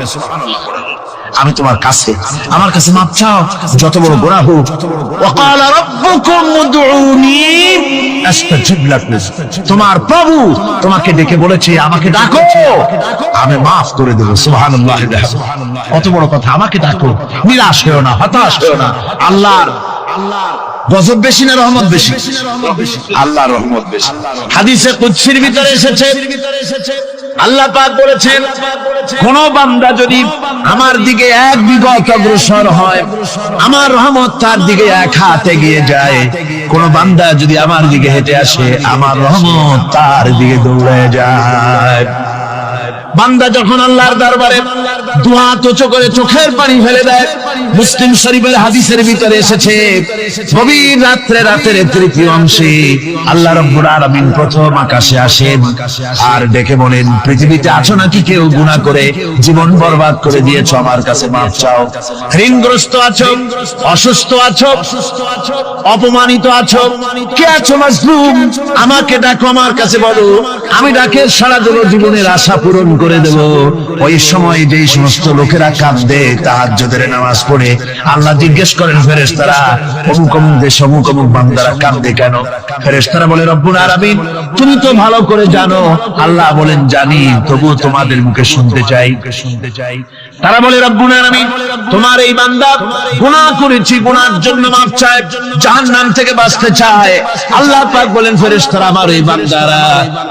আমি তোমার কাছে, আমার কাছে মাপ চাও, যত বড় গুনাহ হোক। ওয়া ক্বালা রাব্বুকুম উদউনি আস্তাজিব লাকুম। তোমার প্রভু তোমাকে ডেকে বলেছে আমাকে ডাকো, আমি মাফ করে দেব। সুবহানাল্লাহ। কত বড় কথা, আমাকে ডাকো, নিরাশ হয়ো না, হতাশ হয়ো না। আল্লাহর গজব বেশি না রহমত বেশি? আল্লাহর রহমত বেশি। হাদিসে কুদসির ভিতরে এসেছে, আল্লাহ পাক বলেছেন কোন বান্দা যদি আমার দিকে এক বিগত অগ্রসর হয়, আমার রহমত তার দিকে এক হাত এগিয়ে যায়। কোন বান্দা যদি আমার দিকে হেঁটে আসে, আমার রহমত তার দিকে দৌড়ে যায়। বান্দা যখন আল্লাহর দরবারে দুহাত উঁচু করে চোখের পানি ফেলে দেয়, মুসলিম শরীফের হাদিসের ভিতরে এসেছে গভীর রাত্রে, রাতের তৃতীয় অংশে আল্লাহ রাব্বুল আলামিন প্রথম আকাশে আসেন আর ডেকে বলেন, পৃথিবীতে আছো নাকি কেউ গুনাহ করে জীবন বরবাদ করে দিয়েছো, আমার কাছে মাফ চাও। ঋণগ্রস্ত আছো, অসুস্থ আছো, অপমানিত আছো, কে আছো মাজলুম, আমাকে ডাকো, আমার কাছে বলো, আমি ডাকে সারা জীবনের আশা পূরণ করে দেব। ওই সময় যেই সমস্ত লোকেরা কাঁদে তাহাজ্জুদের নামাজ পড়ে, আল্লাহ জিজ্ঞেস করেন ফেরেশতারা, অমুক অমুক দেশ অমুক অমুক বান্দারা কাঁদে কেন? ফেরেশতারা বলে, রব্বুল আলামিন তুমি তো ভালো করে জানো। আল্লাহ বলেন, জানি, তবুও তোমাদের মুখে শুনতে চাই। তারা বলে, রব্বুল আলামিন তোমার এই বান্দা গুনাহ করেছি, গুনাহর জন্য মাফ চায়, জাহান্নাম থেকে বাঁচতে চায়। আল্লাহ পাক বলেন, ফেরেশতারা আমার এই বান্দারা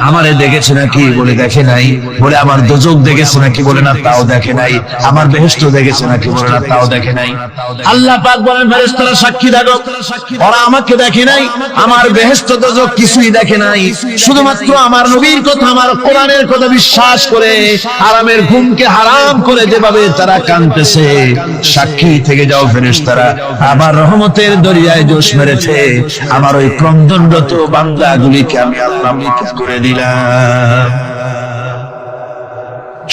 আমারে দেখেছে নাকি? বলে দেখে নাই। বলে আমার দোজখ দেখেছে নাকি? বলে না, তাও দেখে নাই। আমার বেহেশত দেখেছে নাকি? বলে না, তাও দেখে নাই। আল্লাহ পাক বলেন, ফেরেশতারা সাক্ষী দাও, ওরা আমাকে দেখে নাই, আমার বেহেশত দোজখ কিছুই দেখে নাই, শুধুমাত্র আমার নবীর কথা, আমার কোরআনের কথা বিশ্বাস করে হারামের ঘুমকে হারাম করে যেভাবে তারা কাঁদতেছে, সাক্ষী থেকে যাও ফেরেশতারা, আমার রহমতের দরিয়ায় জোশ মেরেছে, আমার ওই ক্রন্দনরত বান্দাগুলিকে আমি আল্লাহ মাফ করে দিলাম।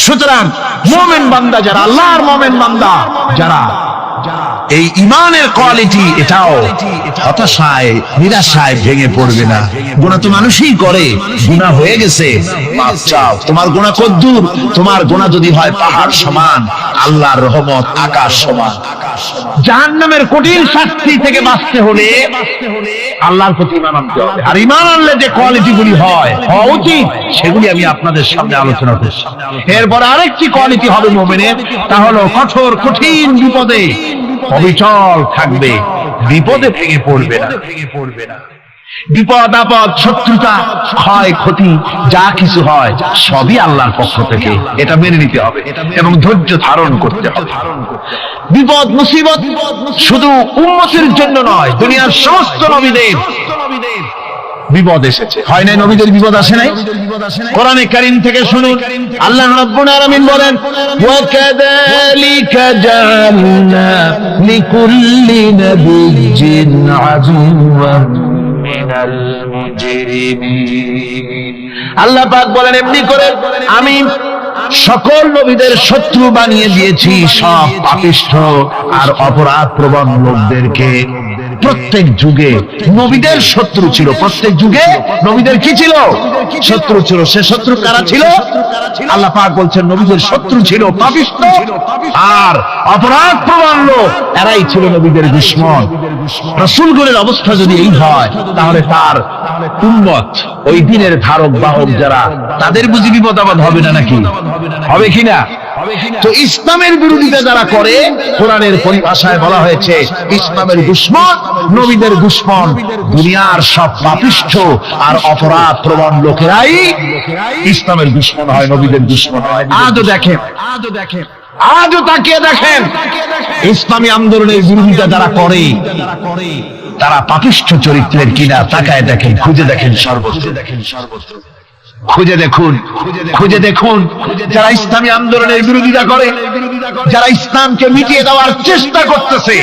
সুতরাং মুমিন বান্দা যারা, আল্লাহর মুমিন বান্দা যারা, এই ইমানের কোয়ালিটি, এটাও হতাশায় নিরাশায় ভেঙে পড়বে না। গুনাহ তো মানুষই করে, গুনাহ হয়ে গেছে, মাফ চাও। তোমার গুনাহ কদ্দুর? তোমার গুনাহ যদি হয় পাহাড় সমান, আল্লাহর রহমত আকাশ সমান। জাহান্নামের কঠিন শাস্তি থেকে বাঁচতে হলে আল্লাহর প্রতি ঈমান আনতে হবে। আর ঈমান আনলে যে কোয়ালিটি গুলি হওয়া উচিত, সেগুলি আমি আপনাদের সামনে আলোচনা করছি। এরপর আরেকটি কোয়ালিটি হবে মুমিনের, তা হলো কঠোর কঠিন বিপদে অবিচল থাকবে, বিপদে ভেঙে পড়বে না। বিপদ আপদ, শত্রুতা, ক্ষয় ক্ষতি যা কিছু হয় সবই আল্লাহর পক্ষ থেকে, এটা মেনে নিতে হবে এবং ধৈর্য ধারণ করতে হবে। বিপদ মুসিবত শুধু উম্মতের জন্য নয়, দুনিয়ার সমস্ত নবীদের বিপদ এসেছে, হয় নাই? নবীদের বিপদ আসে নাই? কোরআনে কারীম থেকে শুনুন, আল্লাহ রাব্বুল আলামিন বলেন, ওয়া কাযালিকা জাআলনা লিকুল্লি নাবিয়্যিন আদুওয়ান মিনাল মুজরিমিন। আল্লাহ পাক বলেন, এমনি করে আমি সকল নবীদের শত্রু বানিয়ে দিয়েছি সব পাপিষ্ঠ আর অপরাধ প্রবণ লোকদেরকে। প্রত্যেক যুগে নবীদের শত্রু ছিল, প্রত্যেক যুগে নবীদের কি ছিল? শত্রু ছিল। সে শত্রু কারা ছিল? আল্লাহ পাক বলছেন নবীদের শত্রু ছিল পাপিষ্ঠ আর অপরাধ প্রবণ লোক, এরাই ছিল নবীদের দুশমন। রাসূলগণের অবস্থা যদি এই হয়, তাহলে তার উম্মত, ওই দিনের ধারক বাহক যারা, তাদের বুঝি বিপদ আপদ হবে না নাকি? হবে কিনা? তো ইসলামের বিরোধিতা যারা করে, কোরআনের পরিভাষায় বলা হয়েছে ইসলামের দুশমন, নবীদের দুশমন, দুনিয়ার সব পাপিষ্ঠ আর অপরাধ প্রবণ লোকেরাই ইসলামের দুশমন হয়, নবীদের দুশমন হয়। আজও দেখেন, আজও তাকিয়ে দেখেন, ইসলামী আন্দোলনের বিরোধিতা যারা করে তারা পাপিষ্ঠ চরিত্রের কিনা তাকায় দেখেন, খুঁজে দেখেন, সর্বত্র খুঁজে দেখুন যারা ইসলামী আন্দোলনের বিরোধিতা করে, যারা ইসলামকে মিটিয়ে দেওয়ার চেষ্টা করতেছে,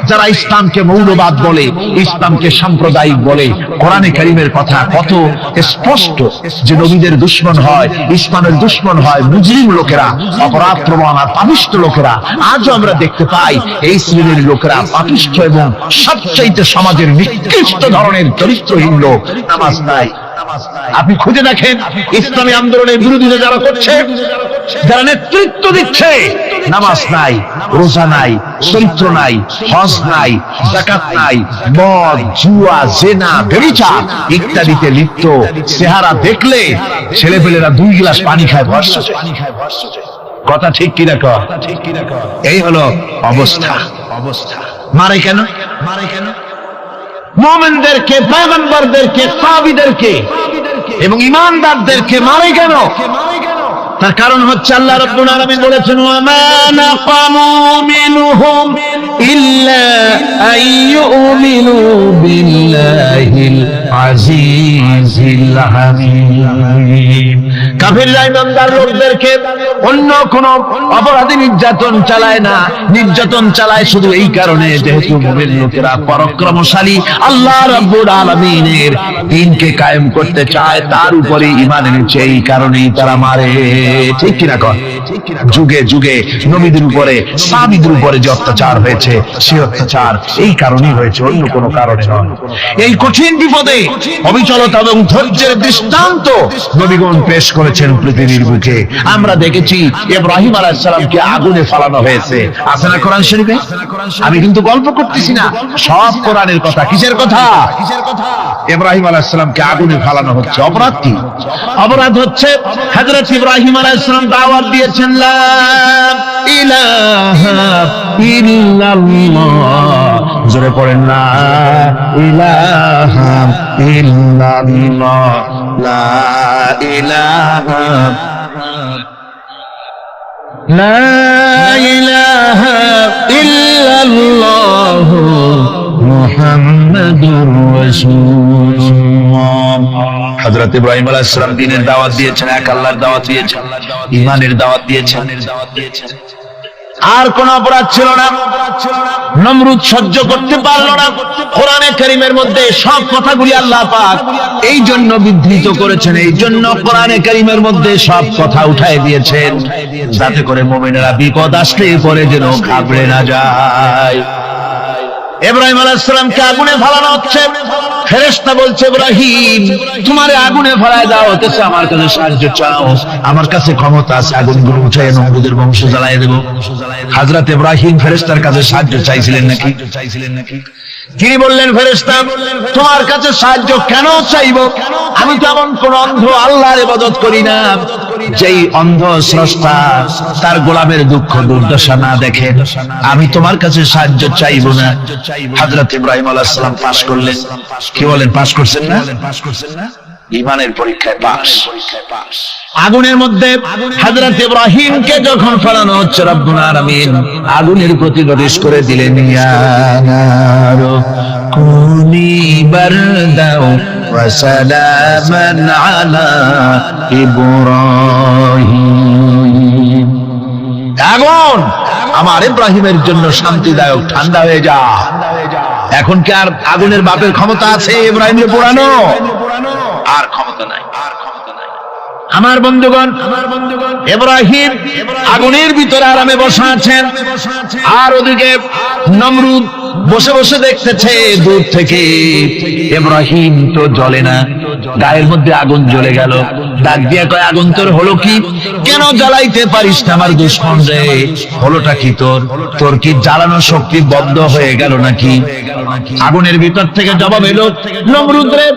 যারা ইসলামকে মৌলবাদ বলে, ইসলামকে সাম্প্রদায়িক বলে, কোরআনে কারীমের কথা কত স্পষ্ট যে নবীদের দুশমন হয়, ইসলামের দুশমন হয় মুজরিম লোকেরা, অপরাধ প্রবণ আর পাপিষ্ঠ লোকেরা। আজও আমরা দেখতে পাই এই শ্রেণীর লোকেরা পাপিষ্ঠ এবং সবচাইতে সমাজের নিকৃষ্ট ধরনের চরিত্রহীন লোক। নামাজ নাই। আপনি খুঁজে দেখেন ইসলামী আন্দোলনের বিরোধিতা যারা করছে, যারা নেতৃত্ব দিচ্ছে, নামাজ নাই, রোজা নাই, চরিত্র নাই, হজ নাই, যাকাত নাই, মদ, জুয়া, জেনা, ব্যভিচার ইত্যাদিতে লিপ্ত। চেহারা দেখলে ছেলেপেলেরা 2 গ্লাস পানি খায় ভরসা। কথা ঠিক কিনা কর? এই হলো অবস্থা। মারে কেন? মুমিনদেরকে, পয়গম্বরদেরকে, সাহাবীদেরকে এবং ঈমানদারদেরকে মারে কেন? তার কারণ হচ্ছে আল্লাহ রাব্বুল আলামিন বলেছেন, ওয়া মা নাকামু মিনহুম ইল্লা আইয়ুমিনু বিল্লাহিল আজিজিল হামিম। কাফিররা ঈমানদার লোকদেরকে অন্য কোন অপরাধী নির্যাতন চালায় না, নির্যাতন চালায় শুধু এই কারণে যেহেতু মুমিন লোকেরা পরাক্রমশালী, আল্লাহ রাব্বুল আলামিনের দ্বীনকে কায়েম করতে চায়, তার উপরে ঈমান এনেছে, এই কারণেই তারা মারে। ঠিক কিনা কর? যুগে যুগে নবীদের উপরে, সাহাবীদের উপরে যে অত্যাচার হয়েছে, সেই অত্যাচার এই কারণেই হয়েছে, অন্য কোনো কারণে নয়। এই কঠিন বিপদে অবিচলতা এবং ধৈর্যের দৃষ্টান্ত নবীগণ পেশ করেছেন পৃথিবীর বুকে। আমরা দেখেছি ইব্রাহিম আলাইহিস সালামকে আগুনে ফালানো হয়েছে, আছে না কোরআন শরীফে? আমি কিন্তু গল্প করতেছি না, সব কোরআনের কথা। কিসের কথা? ইব্রাহিম আলাইহিস সালামকে আগুনে ফালানো হচ্ছে। অপরাধ কি? অপরাধ হচ্ছে হযরত ইব্রাহিম আলাইহিস সালাম দাওয়াত দিয়েছেন, লা ইলাহা ইল্লাল্লাহ। জোরে পড়েন, লা ইলাহা ইল্লাল্লাহ, লা ইলাহা ইল্লাল্লাহ মুহাম্মাদুর রাসূলুল্লাহ। হযরত ইব্রাহিম আলাইহিস সালাম দ্বীনের দাওয়াত দিয়েছেন, এক আল্লাহর দাওয়াত দিয়েছেন, ঈমানের দাওয়াত দিয়েছেন। আর কোন অপরাধ ছিল না। নমরুদ সহ্য করতে পারল না। কোরআনে কারীমের মধ্যে সব কথাগুলি আল্লাহ পাক এই জন্য বিধৃত করেছেন, এই জন্য কোরআনে কারীমের মধ্যে সব কথা উঠায় দিয়েছেন, যাতে করে মুমিনেরা বিপদ আসলে পরে যেন ঘাবড়ে না যায়। ইব্রাহিম আলাইহিস সালামকে আগুনে ফেলানো হচ্ছে। ফেরেশতা বলছে, ইব্রাহিম তোমারে আগুনে ফেলায় দাও, হতেছে আমার কাছে সাহায্য চাও, আমার কাছে ক্ষমতা আছে, আগুনগুলো উঠায় নমরুদের বংশ জ্বালায় দেব। হযরত ইব্রাহিম ফেরেশতার কাছে সাহায্য চাইছিলেন নাকি? তিনি বললেন, ফেরেশতা তোমার কাছে সাহায্য কেন চাইব? আমি তো এমন কোন অন্ধ আল্লাহর ইবাদত করি না যেই অন্ধ স্রষ্টা তার গোলামের দুঃখ দুর্দশা না দেখে। আমি তোমার কাছে সাহায্য চাইব না। হযরত ইব্রাহিম আলাইহিস সালাম পাস করলেন। কি বলেন, পাস করছেন না? ঈমানের পরীক্ষায় পাস। আগুনের মধ্যে হযরত ইব্রাহিমকে যখন ফেলানো হচ্ছে, রব্বুল আলামিন আগুনের প্রতি নির্দেশ করে দিলেন, ইয়া নারু কুনি বারদাও ওয়া সালামান আলা ইব্রাহিম। আগুন আমার ইব্রাহিমের জন্য শান্তিদায়ক, ঠান্ডা হয়ে যা। এখন কি আর আগুনের বাপের ক্ষমতা আছে ইব্রাহিমকে পোড়ানো? আর ক্ষমতা নাই। আমার বন্ধুগণ, ইব্রাহিম আগুনের ভিতরে আরামে বসা আছেন, আর ওদিকে নমরুদ বসে বসে দেখতেছে দূর থেকে ইব্রাহিম তো জ্বলে না, গায়ের মধ্যে আগুন জ্বলে গেল। ডাক দিয়ে কয়, আগুন তোর হলো কি? কেন জ্বালাইতে পারিস না আমার দুশমন রে? হলোটা কি তোর? তোর কি জ্বালানো শক্তি বন্ধ হয়ে গেল নাকি? আগুনের ভিতর থেকে জবাব এলো, নমরুদ রে,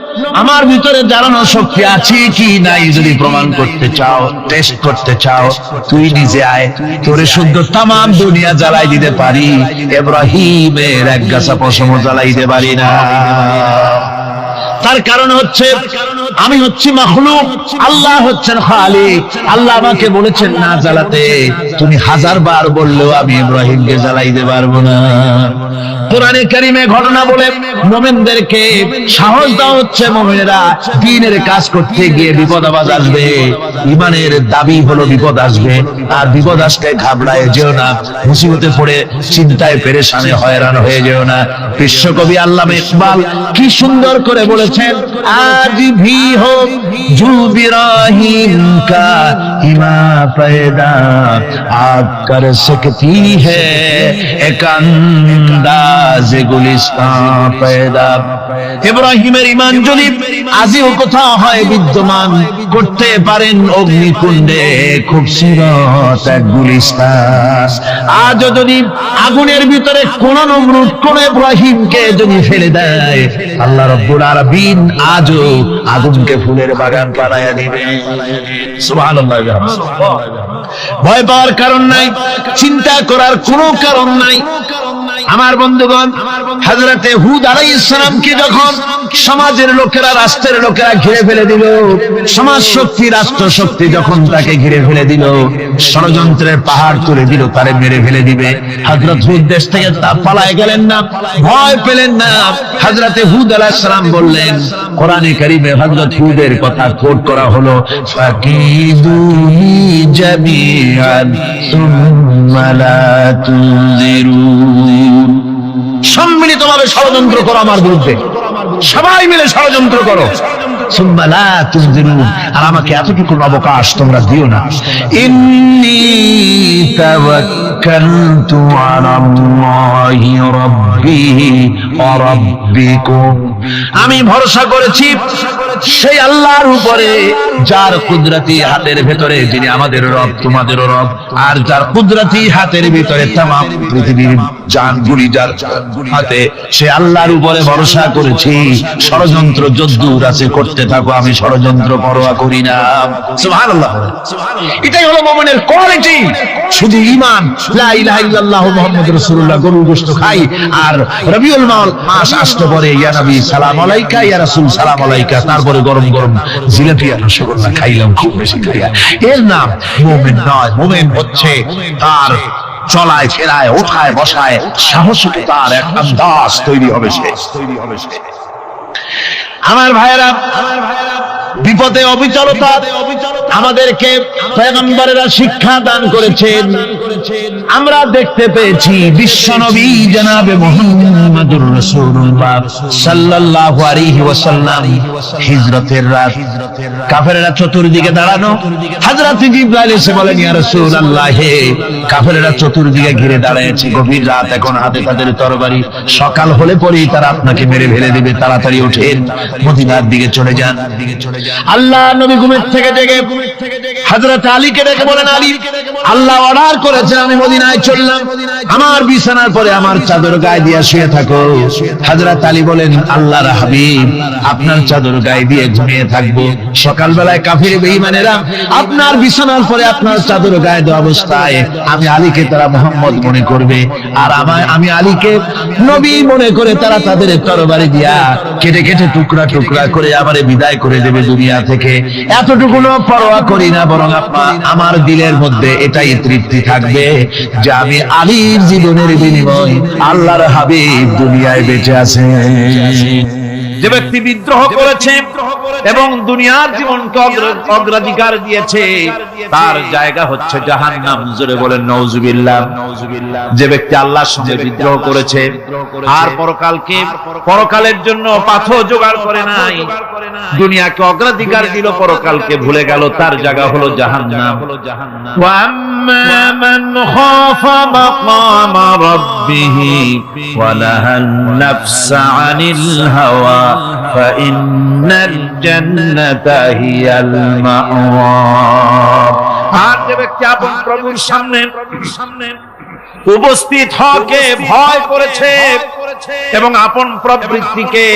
আমার ভিতরে জ্বালানো শক্তি আছে কি নাই যদি প্রমাণ করতে চাও, টেস্ট করতে চাও, তুই নিজে আয়, তোরে শুদ্ধ তামাম দুনিয়া জ্বালাই দিতে পারি, ইব্রাহিমের এক গাছা পশমও জ্বালাইতে পারি না। তার কারণ হচ্ছে আমি হচ্ছি মাখলুক, আল্লাহ হচ্ছেন খালিক। আল্লাহ আমাকে বলেছেন না জ্বালাতে, তুমি 1000 বার বললেও আমি ইব্রাহিমকে জ্বালাইতে পারবো না। কোরআনে কারিমে ঘটনা বলে মুমিনদেরকে সাহস দেওয়া হচ্ছে, মুমিনেরা দ্বীনের কাজ করতে গিয়ে বিপদ আবাজ আসবে, ঈমানের দাবি হলো বিপদ আসবে, আর বিপদ আসলে ঘাবড়ায় যেও না, মুসিবতে পড়ে চিন্তায় পেরেশানে হয়রান হয়ে যেও না। বিশ্বকবি আল্লামা ইকবাল কি সুন্দর করে বলেছেন, আজ ভি হো জু বিরাহিম কা ইমা पैदा आप कर सकती है एक अंदाज गुलिस्तान पैदा। ইব্রাহিমের ঈমান যদি আজিও কোথাও হয় বিদ্যমান, করতে পারেন অগ্নিকুণ্ডে খুবসুরত এক গুলিস্তান। আজ যদি আগুনের ভিতরে কোন নমরুদ কোন ইব্রাহিমকে যদি ফেলে দেয়, আল্লাহ রাব্বুল আলামিন আজও আগুনকে ফুলের বাগান বানায়া দিবেন। সুবহানাল্লাহ। ভয় পাওয়ার কারণ নাই, চিন্তা করার কোনো কারণ নাই। আমার বন্ধুগণ, হযরতে হুদ আলাইহিস সালামকে যখন সমাজের লোকেরা, রাষ্ট্রের লোকেরা ঘিরে ফেলে দিল, সমাজ শক্তি, রাষ্ট্র শক্তি যখন তাকে ঘিরে ফেলে দিল, ষড়যন্ত্রের পাহাড় তুলে দিল, তারে মেরে ফেলে দিবে, হযরত হুদ দেশ থেকে তা পালায় গেলেন না, ভয় পেলেন না। হযরতে হুদ আলাইহিস সালাম বললেন, কোরআনে কারীমে হযরত হুদের কথা কোট করা হলো, ফাকিদুনি জামিআন সুম্মা লা তুনজিরুন। সম্মিলিতভাবে ষড়যন্ত্র করো আমার বিরুদ্ধে, সবাই মিলে ষড়যন্ত্র করো, সুম্মা লা তুনজিরুন, আর আমাকে এতটুকু অবকাশ তোমরা দিও না। ইন্নী তাওয়াক্কালতু আলাল্লাহি রাব্বি ওয়া রাব্বিকুম, আমি ভরসা করেছি সেই আল্লাহর উপরে, যার কুদরতি হাতের ভেতরে, যিনি আমাদের রব তোমাদেরও রব, আর যার কুদরতি হাতের ভিতরে তামাম পৃথিবীর জানগুলি যার হাতে, সে আল্লাহর উপরে ভরসা করেছি। ষড়যন্ত্র যদ্দূর আছে করতে থাকো, আমি ষড়যন্ত্র পরোয়া করি না। সুবহানাল্লাহ। এটাই হলো মুমিনের কোয়ালিটি। শুধু ঈমান, লা ইলাহা ইল্লাল্লাহ মুহাম্মাদুর রাসূলুল্লাহ, গরুর গোশত খাই, আর রবিউল মাস আসতে পরে ইয়া নবী সালাম আলাইকা, ইয়া রাসূল সালাম আলাইকা, তারপরে গরম গরম জিলাপি আর রসগোল্লা খাইলাম খুব বেশি খাইয়া, এর নাম মুমিন নয়। মুমিন হচ্ছে তার চলায় ফেরায়, ওঠায় বসায় সাহসিকতার এক আন্দাজ তৈরি হবে সে। আমার ভাইয়েরা, বিপদে অবিচলতা আমাদেরকে পয়গম্বরেরা শিক্ষা দান করেছেন। আমরা দেখতে পেয়েছি বিশ্বনবী জনাবে মুহাম্মদুর রাসূলুল্লাহ সাল্লাল্লাহু আলাইহি ওয়াসাল্লাম হিজরতের রাত, কাফেররা চতুর্দিকে দাঁড়ানো, হযরত জিবরাইল এসে বলেন, ইয়া রাসূলুল্লাহ, কাফেররা চতুর্দিকে ঘিরে দাঁড়িয়েছে, গভীর রাত, এখন হাতে তাদের তরবারি, সকাল হলে পরেই তারা আপনাকে মেরে ফেলে দিবে, তাড়াতাড়ি ওঠেন, মদিনার দিকে চলে যান। আল্লাহ নবী ঘুমের থেকে জেগে হযরত আলীকে ডেকে বলেন, আলী, আল্লাহ অর্ডার করেছেন আমি মদিনায় চললাম, আমার বিছানার পরে আমার চাদর গায়ে দিয়ে শুয়ে থাকো। হযরত আলী বলেন, আল্লাহর হাবিব, আপনার চাদর গায়ে দিয়ে ঘুমিয়ে থাকবো, সকালবেলায় কাফির বেঈমানেরা আপনার বিছানার পরে আপনার চাদর গায়ে দেওয়া অবস্থায় আমি আলীকে তারা মুহাম্মদ মনে করবে, আর আমি আলীকে নবী মনে করে তারা তাদের তরবারি দিয়া কেটে কেটে টুকরা টুকরা করে আমারে বিদায় করে দেবে দুনিয়া থেকে। এতটুকু পরোয়া করি না, বরং আমার দিলের মধ্যে এটাই তৃপ্তি থাকবে যে আমি আলীর জীবনের বিনিময় আল্লাহর হাবিব দুনিয়ায় বেঁচে আছে। যে ব্যক্তি বিদ্রোহ করেছে, এবং দুনিয়ার জীবনকে অগ্রাধিকার দিয়েছে, তার জায়গা হচ্ছে জাহান্নাম। জোরে বলেন নাউজুবিল্লাহ। যে ব্যক্তি আল্লাহর সঙ্গে বিদ্রোহ করেছে আর পরকালের জন্য পাথর জোগাড় করে নাই, দুনিয়াকে অগ্রাধিকার দিল, পরকালকে ভুলে গেল, তার জায়গা হলো জাহান্নাম। ওয়া আম্মা মান খাফা মাকামা রাব্বিহি ওয়া নাহান নাফসা আনিল হাওয়া ফাইন্নাল জান্নাতা হিয়াল মাওয়া। আর যে ব্যক্তি আপন প্রভুর সামনে উপস্থিত হকে ভয় করেছে এবং আপন প্রবৃত্তিকে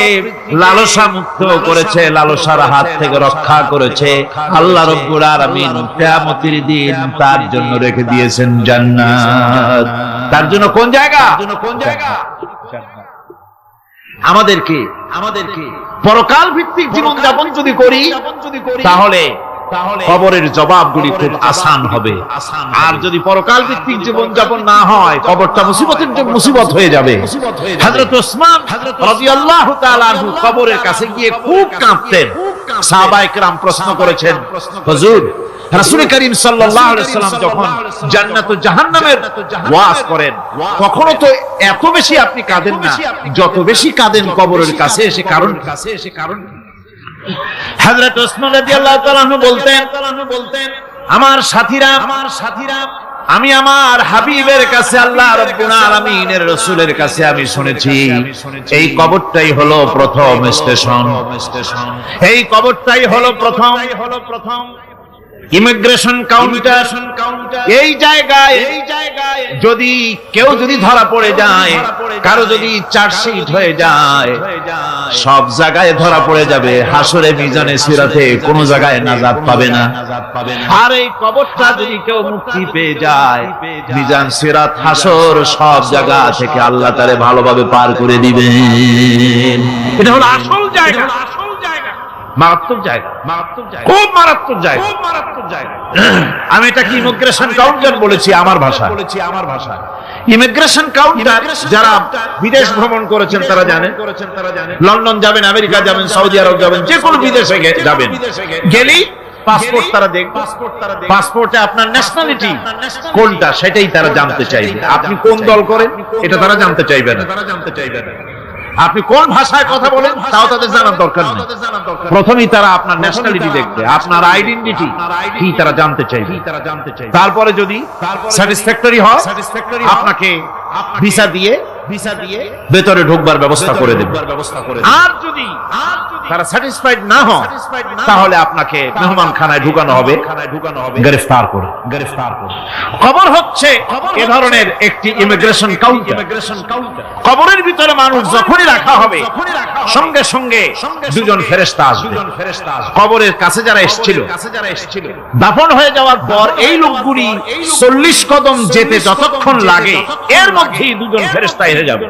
লালসা মুক্ত করেছে, লালসার হাত থেকে রক্ষা করেছে, আল্লাহ রাব্বুল আলামিন কিয়ামতের দিন তার জন্য রেখে দিয়েছেন জান্নাত। তার জন্য কোন জায়গা? আমাদেরকে পরকাল ভিত্তিক জীবন যাপন যদি করি তাহলে কবরের জবাবগুলি খুব আসান হবে। আর যদি পরকাল ভিত্তিক জীবন যাপন না হয়, কবরটা মুসিবত হয়ে যাবে। হযরত ওসমান রাদিয়াল্লাহু তাআলা আনহু কবরের কাছে গিয়ে খুব কাঁদতেন। সাহাবায়ে কেরাম প্রশ্ন করেছেন, হুজুর, রাসূল করিম সাল্লাল্লাহু আলাইহি ওয়াসাল্লাম যখন জান্নাত ও জাহান্নামের ওয়াজ করেন, কখনো তো এত বেশি আপনি কাঁদেন না, যত বেশি কাঁদেন কবরের কাছে এসে। কারণ হযরত ওসমান রাদিয়াল্লাহু তাআলা আনহু বলতেন, আমার সাথীরা, আমি আমার হাবিবের কাছে, আল্লাহ রাব্বুল আলামিনের রাসূলের কাছে আমি শুনেছি এই কবরটাই হলো প্রথম স্টেশন, এই কবরটাই হলো প্রথম ইমিগ্রেশন কাউন্টার। এই জায়গায় যদি কেউ ধরা পড়ে যায়, কারো যদি চার্জশিট হয়ে যায়, সব জায়গায় ধরা পড়ে যাবে, হাসরে মিজানে সিরাতে কোনো জায়গায় নাজাত পাবে না। আর এই কবরটা যদি কেউ মুক্তি পেয়ে যায়, মিজান সিরাত হাসর সব জায়গা থেকে আল্লাহ তাআলা ভালোভাবে পার করে দিবেন। এটা হলো আসল জায়গা, মারাত্মক জায়গা, খুব মারাত্মক জায়গা। আমি এটাকে ইমিগ্রেশন কাউন্টার বলেছি আমার ভাষায়। ইমিগ্রেশন কাউন্টার যারা বিদেশ ভ্রমণ করেছেন তারা জানেন। লন্ডন যাবেন, আমেরিকা যাবেন, সৌদি আরব যাবেন, যে কোনো বিদেশে যাবেন, গেলেই পাসপোর্ট তারা দেখবে। পাসপোর্টে আপনার ন্যাশনালিটি কোনটা সেটাই তারা জানতে চাইবে। আপনি কোন দল করেন এটা তারা জানতে চাইবে না। আপনি কোন ভাষায় কথা বলেন তাও তাদের জানার দরকার নেই। প্রথমেই তারা আপনার ন্যাশনালিটি দেখবে, আপনার আইডেন্টিটি কি তারা জানতে চাইবে। তারপরে যদি স্যাটিসফ্যাক্টরি হয়, আপনাকে ভিসা দিয়ে ভেতরে ঢোকবার ব্যবস্থা করে দেবে। আর যদি তারা স্যাটিসফাইড না হয়, তাহলে আপনাকে মেহমানখানায় ঢুকানো হবে, গ্রেফতার করে। কবর হচ্ছে এ ধরনের একটি ইমিগ্রেশন কাউন্টার। কবরের ভিতরে মানুষ যখনই রাখা হবে, সঙ্গে সঙ্গে দুজন ফেরেশতা আসবে। কবরের কাছে যারা এসেছিল, দাফন হয়ে যাওয়ার পর এই লোকগুলি 40 কদম যেতে যতক্ষণ লাগে, এর মধ্যেই দুজন ফেরেশতা এসে যাবে।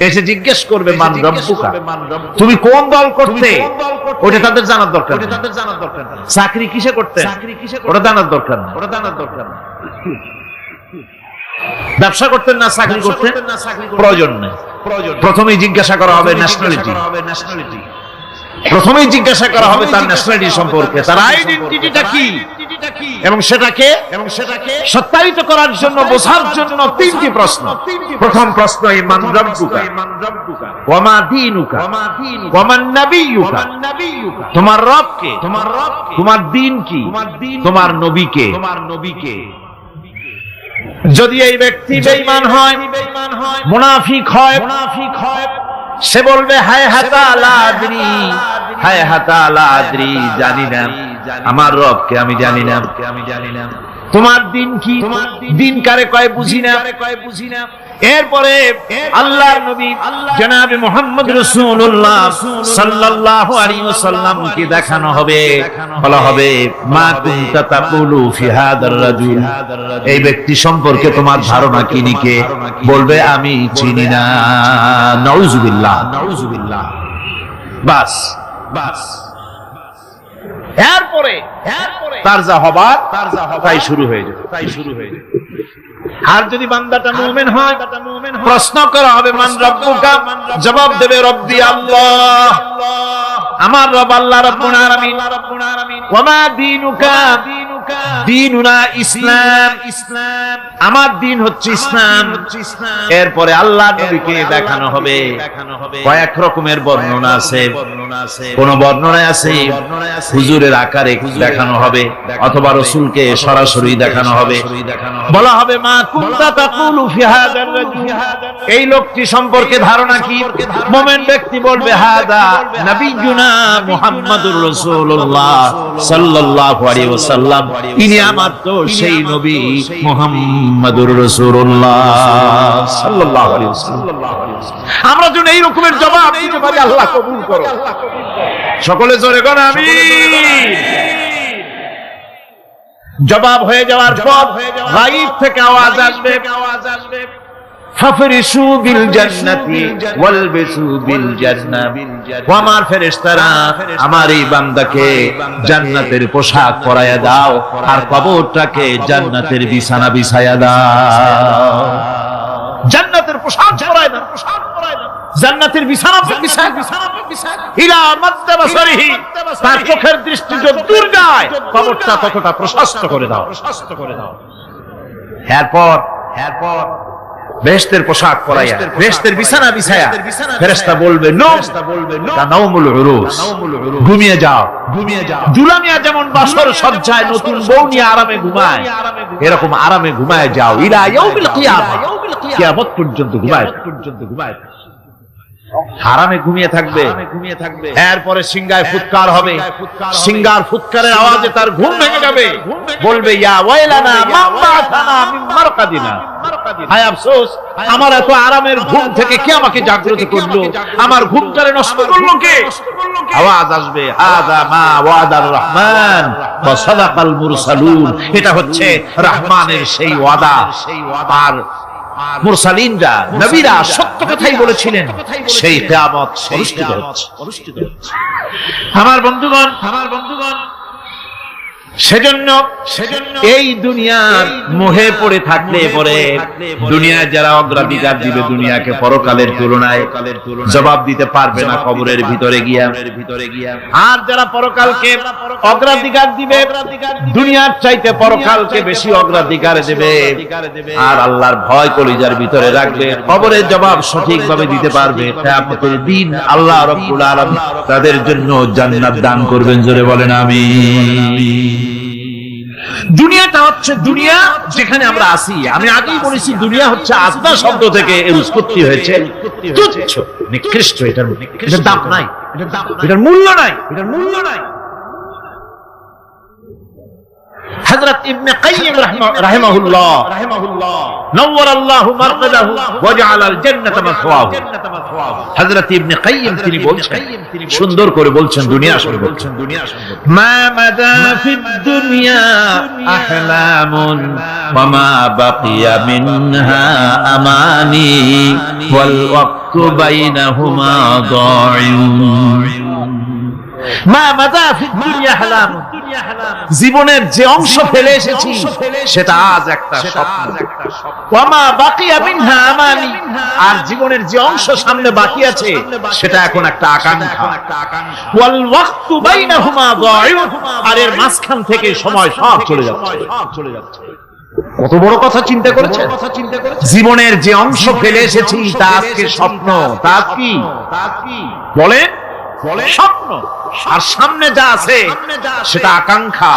এসে জিজ্ঞেস করবে, মান রব্বুকা, তুমি কোন দল করতে? ওটা তাদের জানার দরকার। চাকরি কিসে করতে ওটা জানার দরকার না। ব্যবসা করতেন না চাকরি করতেন, প্রয়োজন নেই। প্রথমেই জিজ্ঞাসা করা হবে ন্যাশনালিটি, প্রথমেই জিজ্ঞাসা করা হবে তার ন্যাশনালিটি সম্পর্কে, তার আইডেন্টিটিটা কি, এবং সেটাকে সত্যায়িত করার জন্য, বোঝার জন্য 3টি প্রশ্ন। প্রথম প্রশ্ন, মান রব্বুকা ওয়া মা দীনুকা ওয়া মান নাবিয়ুকা, তোমার রব কে, তোমার দ্বীন কি, তোমার নবী কে। যদি এই ব্যক্তি বেঈমান হয়, মুনাফিক হয়, সে বলবে হায় হাতা লা আদরি, হায় হাতা লা আদরি, জানি না আমার রবকে, আমি জানি না। তোমার দিন কি, দিন কারে কয় বুঝি না। এরপরে আল্লাহর নবী জনাবে মুহাম্মদ রাসূলুল্লাহ সাল্লাল্লাহু আলাইহি ওয়াসাল্লামকে দেখানো হবে, বলা হবে মা কুনতা তাকুলু ফি হাদার রাজুল, এই ব্যক্তি সম্পর্কে তোমার ধারণা কি নিকে? বলবে আমি চিনি না। নাউযুবিল্লাহ। বাস এরপরে তার যা হবার তাই শুরু হয়ে যাবে। আর যদি বান্দাটা মুমিন হয়, প্রশ্ন করা হবে মান রব্বুকা, জবাব দেবে রব্বি আল্লাহ, আমার রব আল্লাহ রাব্বুল আলামিন ওয়ামা দীনুকা দীনুনা ইসলাম, আমার দিন হচ্ছে ইসলাম। এরপরে আল্লাহ নবীকে দেখানো হবে কয়েক রকমের বর্ণনা আছে। কোন বর্ণনায় আছে হুজুরের আকারে দেখানো হবে, অথবা রাসূলকে সরাসরি দেখানো হবে। বলা হবে মা কুনতা তাকুলু ফি হাদার রাজুল, এই লোকটি সম্পর্কে ধারণা কি? মুমিন ব্যক্তি বলবে হাদা নবিয়ুনা মুহাম্মাদুর রাসূলুল্লাহ সাল্লাল্লাহু আলাইহি ওয়াসাল্লাম, ইনি আমার তো সেই নবী মুহাম্মাদুর রাসূলুল্লাহ সাল্লাল্লাহু আলাইহি ওয়াসাল্লাম। আমরা যেন এই রকমের জবাব দিতে পারি, আল্লাহ কবুল করো। সকলে জোরে বলেন আমিন। জবাব হয়ে যাওয়ার পর গায়ব থেকে আওয়াজ আসবে, ফাফরিশু বিল জান্নাতি ওয়ালবিসু বিল জান্নাহ, ও আমার ফেরেশতারা আমার এই বান্দাকে জান্নাতের পোশাক পরায়া দাও আর কবরটাকে জান্নাতের বিছানা বিছায়া দাও। জান্নাতের পোশাক পরায়া দাও, জান্নাতের বিছানা বিছায়া ইলা মাদ্দা বাসারিহি, তার চোখের দৃষ্টি যত দূর যায় কবরটা ততটা প্রশস্ত করে দাও। এরপর বেহেশতের পোশাক পরাইয়া বেহেশতের বিছানা বিছায়া ফেরেশতা বলবে নো নাওমুল উরুস, ঘুমিয়ে যাও। দুলামিয়া যেমন বাসর সজ্জায় নতুন বউ নিয়ে আরামে ঘুমায়, এরকম আরামে ঘুমায় যাও। ইলা ইয়াউমিল কিয়ামা, কিয়ামত পর্যন্ত ঘুমায়। হারামে ঘুমিয়ে থাকবে। এরপরে সিংগায় ফুৎকার হবে, সিংগার ফুৎকারের আওয়াজে তার ঘুম ভেঙে যাবে। বলবে ইয়া ওয়াইলানা মাম্মাতানা মিন মারকাদিনা, হায় আফসোস, আমার এত আরামের ঘুম থেকে কে আমাকে জাগ্রত করলো, আমার ঘুমটারে নষ্ট করলো কে? আওয়াজ আসবে হাযা মা ওয়াদার রহমান ওয়া সাদাকাল মুরসালুন, এটা হচ্ছে রহমানের সেই ওয়াদা। আর মুরসালিনরা নবীরা সত্য কথাই বলেছিলেন, সেই কিয়ামত অনুষ্ঠিত হচ্ছে। আমার বন্ধুগণ, সেজন্য এই দুনিয়ার মোহে পড়ে থাকলে পরে দুনিয়ায় যারা অগ্রাধিকার দিবে দুনিয়াকে পরকালের তুলনায়, জবাব দিতে পারবে না কবরের ভিতরে গিয়া। আর যারা পরকালকে অগ্রাধিকার দিবে, দুনিয়ার চাইতে পরকালকে বেশি অগ্রাধিকার দেবে, আর আল্লাহর ভয় কলিজার ভিতরে রাখবে, কবরের জবাব সঠিকভাবে দিতে পারবে, কিয়ামতের দিন আল্লাহ রাব্বুল আলামিন তাদের জন্য জান্নাত দান করবেন। জোরে বলেন আমিন। দুনিয়াটা হচ্ছে দুনিয়া যেখানে আমরা আছি। আমি আগেই বলেছি দুনিয়া হচ্ছে আজনা শব্দ থেকে এর উৎপত্তি হয়েছে। তুচ্ছ, নিকৃষ্ট, এটার দাম নাই, এটার মূল্য নাই। হযরত ইবনে কাইয়্যিম রাহিমাহুল্লাহ নওয়ারাল্লাহু মারকাদাহু ওয়া জাআলাল জান্নাতা মাসওয়াহু, হযরত ইবনে কাইয়্যিম তিনি বলছেন, সুন্দর করে বলছেন, দুনিয়া আসলে বলছেন, মা মাদা ফিদ দুনিয়া আহলামুন ওয়া মা বাকিয়া মিনহা আমানি ওয়াল ওয়াক্তু বাইনাহুমা দাইউন। মা মাদা ফিদ দুনিয়া আহলামুন, জীবনের যে অংশ ফেলে এসেছি সেটা আজ একটা স্বপ্ন। ওয়া মা বাকিয়া মিনহা আমানি, আর জীবনের যে অংশ সামনে বাকি আছে সেটা এখন একটা আকাঙ্ক্ষা। ওয়াল ওয়াক্তু বাইনাহুমা দাইউন, আর এর মাঝখান থেকে সময় সব চলে যাচ্ছে। কত বড় কথা চিন্তা করেছেন? জীবনের যে অংশ ফেলে এসেছি তা আজকে স্বপ্ন। তা কি বলেন? স্বপ্ন। আর সামনে যা আছে সেটা আকাঙ্ক্ষা,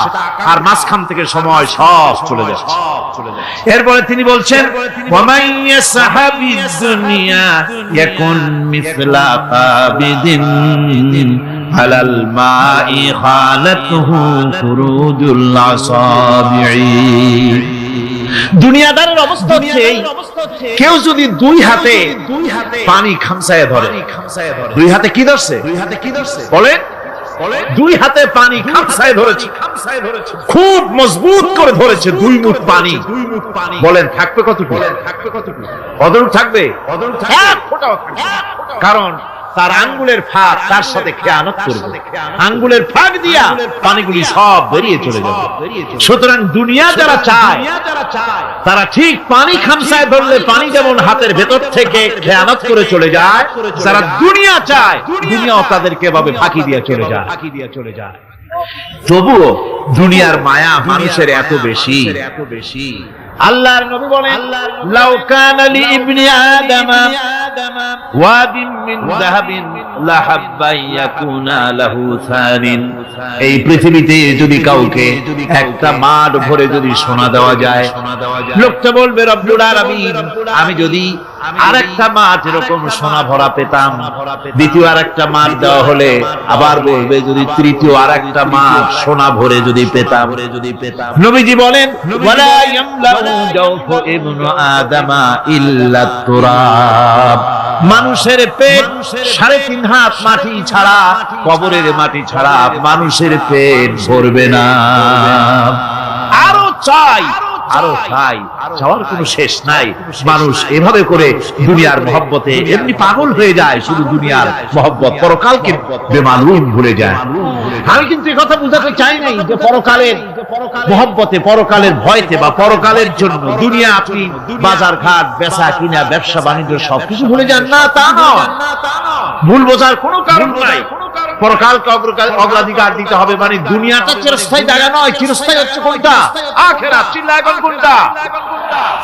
আর মাঝখান থেকে সময় সব চলে যাচ্ছে। এরপরে তিনি বলছেন ওয়ামাইয়া সাহাবিদ দুনিয়া ইয়াকুন মিসলা কাবিদিন আলাল মাই খালাতুহু ফুরুজুল আসাবিঈ। দুনিয়াদারের অবস্থা হচ্ছে কেউ যদি দুই হাতে পানি খামসায় ধরে, দুই হাতে কি ধরছে? বলেন, দুই হাতে পানি খামসায় ধরেছে, খুব মজবুত করে ধরেছে, 2 মুঠ পানি। বলেন থাকবে কতটুকু? কতটুকু থাকবে? কারণ তার আঙ্গুলের ফাঁক তার সাথে খেয়ানত করবে, আঙ্গুলের ফাঁক দিয়া পানিগুলি সব বেরিয়ে চলে যাবে। সুতরাং দুনিয়া যারা চায় তারা ঠিক পানি খামসায় ধরলে পানি যেমন হাতের ভেতর থেকে খেয়ানত করে চলে যায়, যারা দুনিয়া চায় দুনিয়াও তাদেরকে এভাবে ফাঁকি দিয়ে চলে যায়। তবুও দুনিয়ার মায়া মানুষের এত বেশি। আল্লাহর নবী বলেন, লাউ কানা লি ইবনি আদামা ওয়াদিন মিন যাহাবিন লাহাব্বা ইয়াকুনা লাহু সানিন। এই পৃথিবীতে যদি কাউকে একটা মাঠ ভরে যদি সোনা দেওয়া যায়, লোকটা বলবে রব্বুল আলামিন, আমি যদি আরেকটা মাঠ এরকম সোনা ভরা পেতাম, দ্বিতীয় আরেকটা মাঠ দেওয়া হলে আবার বলবে যদি তৃতীয় আরেকটা মাঠ সোনা ভরে যদি পেতাম। নবীজি বলেন, ওয়ালা ইয়ামলাউ জাওফু ইবনু আদামা ইল্লা তুরাব। মানুষের পেট 3.5 হাত মাটি ছাড়া, কবরের মাটি ছাড়া মানুষের পেট ভরবে না। আরো চাই, চাওয়ার কোনো শেষ নাই। মানুষ এভাবে করে দুনিয়ার মহব্বতে এমনি পাগল হয়ে যায়, শুধু দুনিয়ার মহব্বত, পরকালকে বেমালুম ভুলে যায়। আমি কিন্তু এই কথা বুঝাতে চাই নাই যে পরকালের মহব্বতে, পরকালের ভয়তে বা পরকালের জন্য দুনিয়া আপনি বাজার ঘাট বেচা কিনা ব্যবসা বাণিজ্য সবকিছু ভুলে যান না, তা নয়। ভুল বোঝার কোনো কারণ নাই। পরকালকে অগ্রাধিকার দিতে হবে, মানে দুনিয়াটা চিরস্থায়ী জায়গা নয়। চিরস্থায়ী হচ্ছে কোনটা? আখিরাত। চিল্লায় এখন কোনটা?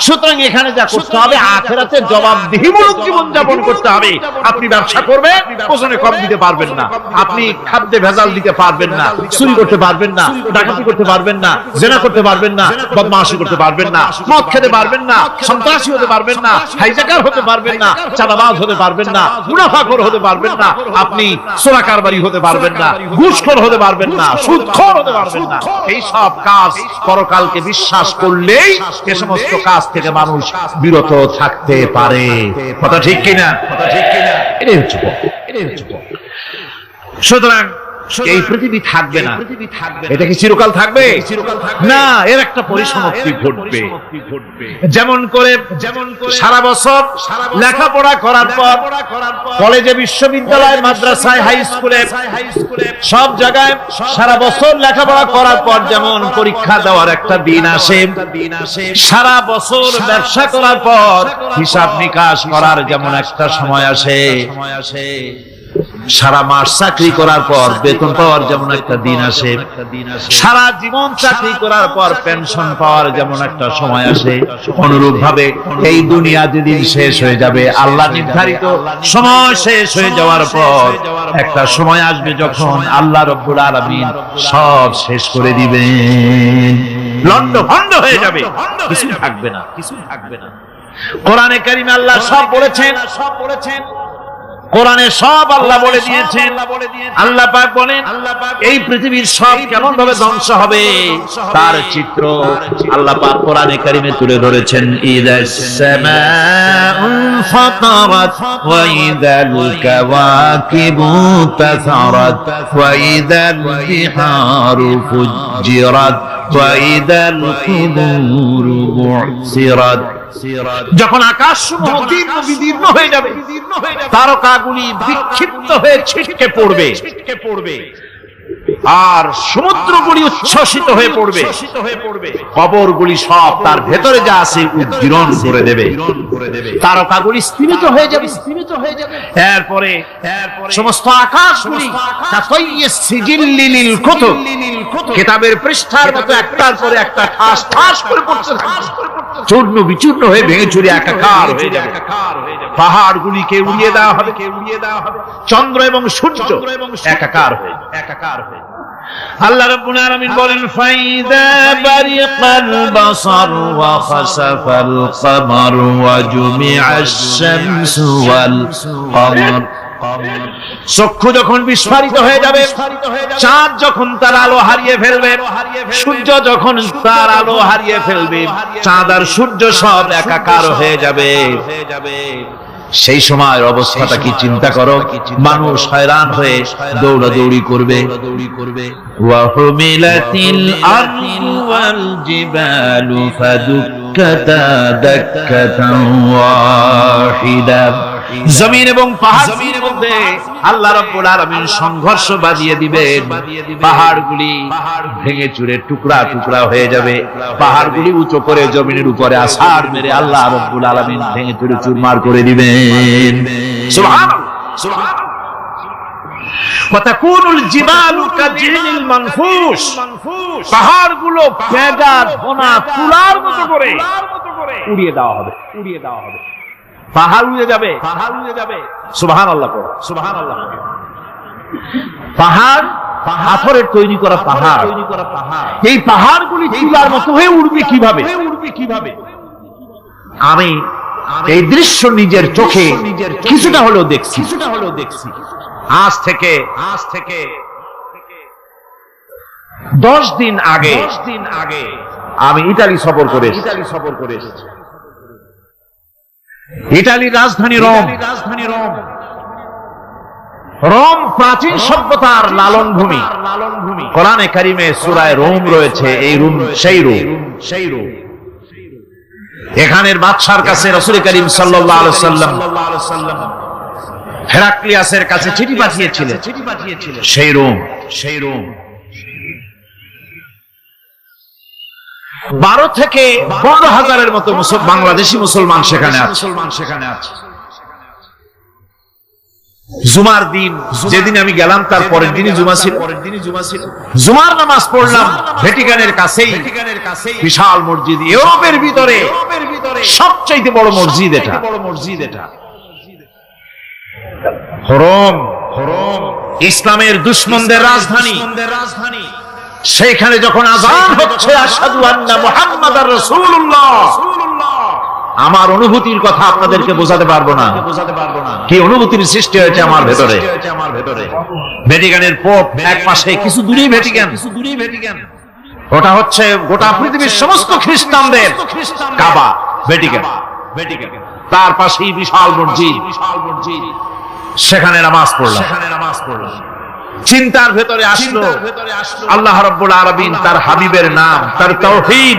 সুতরাং এখানে যা করতে হবে, আখিরাতের জবাবদিহিমূলক জীবন যাপন করতে হবে। আপনি ব্যবসা করবেন, ওজনে কম দিতে পারবেন না, আপনি খাদ্যে ভেজাল দিতে পারবেন না, চুরি করতে পারবেন না, ডাকাতি করতে পারবেন না, জেনা করতে পারবেন না, বদমাশি করতে পারবেন না, মদ খেতে পারবেন না, সন্ত্রাসী হতে পারবেন না, হাইজ্যাকার হতে পারবেন না, চাঁদাবাজ হতে পারবেন না, মুনাফাখোর হতে পারবেন না, আপনি চোরা কারবারি হতে পারবেন না, ঘুষখোর হতে পারবেন না, সুদখোর হতে পারবেন না। এই সব কাজ পরকালকে বিশ্বাস করলেই এ সমস্ত কাজ থেকে মানুষ বিরত থাকতে পারে। কথা ঠিক কিনা? এটাই হচ্ছে সুতরাং এই পৃথিবী থাকবে না, এটা কি চিরকাল থাকবে না? এর একটা পরিসমাপ্তি ঘটবে। যেমন করে সারা বছর লেখাপড়া করার পর কলেজে, বিশ্ববিদ্যালয়ে, মাদ্রাসায়, হাই স্কুলে, সব জায়গায় সারা বছর লেখাপড়া করার পর যেমন পরীক্ষা দেওয়ার একটা দিন আসে, সারা বছর ব্যবসা করার পর হিসাব নিকাশ করার যেমন একটা সময় আসে, সারা মাস চাকরি করার পর বেতন পাওয়ার যেমন একটা দিন আসে, সারা জীবন চাকরি করার পর পেনশন পাওয়ার যেমন একটা সময় আসে, অনুরূপ ভাবে এই দুনিয়া যেদিন শেষ হয়ে যাবে, আল্লাহ নির্ধারিত সময় শেষ হয়ে যাওয়ার পর একটা সময় আসবে যখন আল্লাহ রাব্বুল আলামিন সব শেষ করে দিবেন, লন্ডভন্ড হয়ে যাবে, কিছু থাকবে না। কোরআনে কারিমে আল্লাহ সব বলেছেন, কোরআনে সব আল্লাহ বলে দিয়েছেন। আল্লাহ পাক বলেন এই পৃথিবীর সব কেমন ভাবে ধ্বংস হবে তার চিত্র আল্লাহ পাক কোরআনে কারিমে তুলে ধরেছেন। ইদাস সামাউ ফাতারাত ওয়া ইদাল কাওয়াকিবু তাসারাত ওয়া ইদাল বিহারু ফুজ্জিরাত ওয়া ইদাল কুবুরু বু'সিরাত। যখন আকাশ সমূহ দীর্ঘ বিদীর্ণ হয়ে যাবে, তারকাগুলি বিক্ষিপ্ত হয়ে ছিটকে পড়বে, আর সমুদ্রগুলি উচ্ছ্বসিত হয়ে পড়বে, কবরগুলি সব তার ভেতরে যা আছে উদ্গীরণ করে দেবে, তারকাগুলি স্থিমিত হয়ে যাবে। এরপরে সমস্ত আকাশগুলি সিজিল্লিল কুতুব, কিতাবের পৃষ্ঠার মতো একটার পরে একটা ঠাস ঠাস করে পড়ছে, চূর্ণ বিচূর্ণ হয়ে ভেঙে চুরে একাকার হয়ে যাবে। পাহাড়গুলিকে উড়িয়ে দেওয়া হবে, চন্দ্র এবং সূর্য একাকার হয়ে। আল্লাহ রাব্বুল আলামিন বলেন ফাইদা বারিকাল বাসার ওয়া খাসাফাল কমার ওয়া জুমিআশ শামসু ওয়াল কমার। চক্ষু যখন বিস্ফারিত হয়ে যাবে, চাঁদ যখন তার আলো হারিয়ে ফেলবে, সূর্য যখন তার আলো হারিয়ে ফেলবে, চাঁদ আর সূর্য সব একাকার হয়ে যাবে, সেই সময়ের অবস্থাটা কি চিন্তা করো। মানুষ হয়রান হয়ে দৌড়াদৌড়ি করবে। ওয়া হুমিলাতিল আরদু ওয়াল জিবালু ফাদুক্কাতা দাক্কাতান ওয়াহিদা। জমিন এবং পাহাড়ের মধ্যে আল্লাহ রাব্বুল আলামিন সংঘর্ষ বাজিয়ে দিবেন। পাহাড়গুলি ভেঙে চুরে টুকরা টুকরা হয়ে যাবে। পাহাড়গুলি উঁচু করে জমিনের উপরে আছাড় মেরে আল্লাহ রাব্বুল আলামিন ভেঙে চুরে চুরমার করে দিবেন। সুবহানাল্লাহ, সুবহানাল্লাহ। ওয়াতাকুনুল জিবালু কাজিহিল মানফুস, পাহাড়গুলো ভেজা ধোনা তুলার মতো করে উড়িয়ে দেওয়া হবে, উড়িয়ে দেওয়া হবে। পাহাড় উড়ে যাবে, পাহাড় উড়ে যাবে। সুবহানাল্লাহ, সুবহানাল্লাহ। পাহাড় পাথরের তৈরি করা পাহাড়, এই পাহাড়গুলি তুলার মতো হয়ে উড়বে কিভাবে? উড়বে কিভাবে? আমি এই দৃশ্য নিজের চোখে কিছুটা হলেও দেখছি, কিছুটা হলেও দেখছি। আজ থেকে 10 দিন আগে আমি ইতালি সফর করে এসেছি। ইতালির রাজধানী রোম। রোম প্রাচীন সভ্যতার লালন ভূমি। কোরআনে কারিমে সূরায়ে রোম রয়েছে। এই রোম সেই রোম। এখানের বাদশার কাছে রাসূল করিম সাল্লাল্লাহু আলাইহি ওয়াসাল্লাম হেরাক্লিয়াসের কাছে চিঠি পাঠিয়েছিলেন। সেই রোম 12 থেকে 15 হাজারের মতো বাংলাদেশি মুসলমান সেখানে আছে। জুমার দিন, যেদিন আমি গেলাম তার পরের দিনই জুমা ছিল। জুমার নামাজ পড়লাম ভ্যাটিকানের কাছেই, বিশাল মসজিদ, ইউরোপের ভিতরে সবচেয়ে বড় মসজিদ এটা। রোম ইসলামের দুশমনদের রাজধানী। সেখানে যখন আযান হচ্ছে আশহাদু আন্না মুহাম্মাদার রাসূলুল্লাহ, আমার অনুভূতির কথা আপনাদেরকে বোঝাতে পারবো না। কি অনুভূতির সৃষ্টি হয়েছে আমার ভেতরে। ভ্যাটিকানের পোপ এক পাশে, কিছু দূরেই ভ্যাটিকান। ওটা হচ্ছে গোটা পৃথিবীর সমস্ত খ্রিস্টানদের কাবা, ভ্যাটিকান। তার পাশেই বিশাল মসজিদ। সেখানে নামাজ পড়লাম। চিন্তার ভেতরে আসলো আল্লাহ রাব্বুল আলামিন তার হাবিবের নাম, তার তাওহীদ,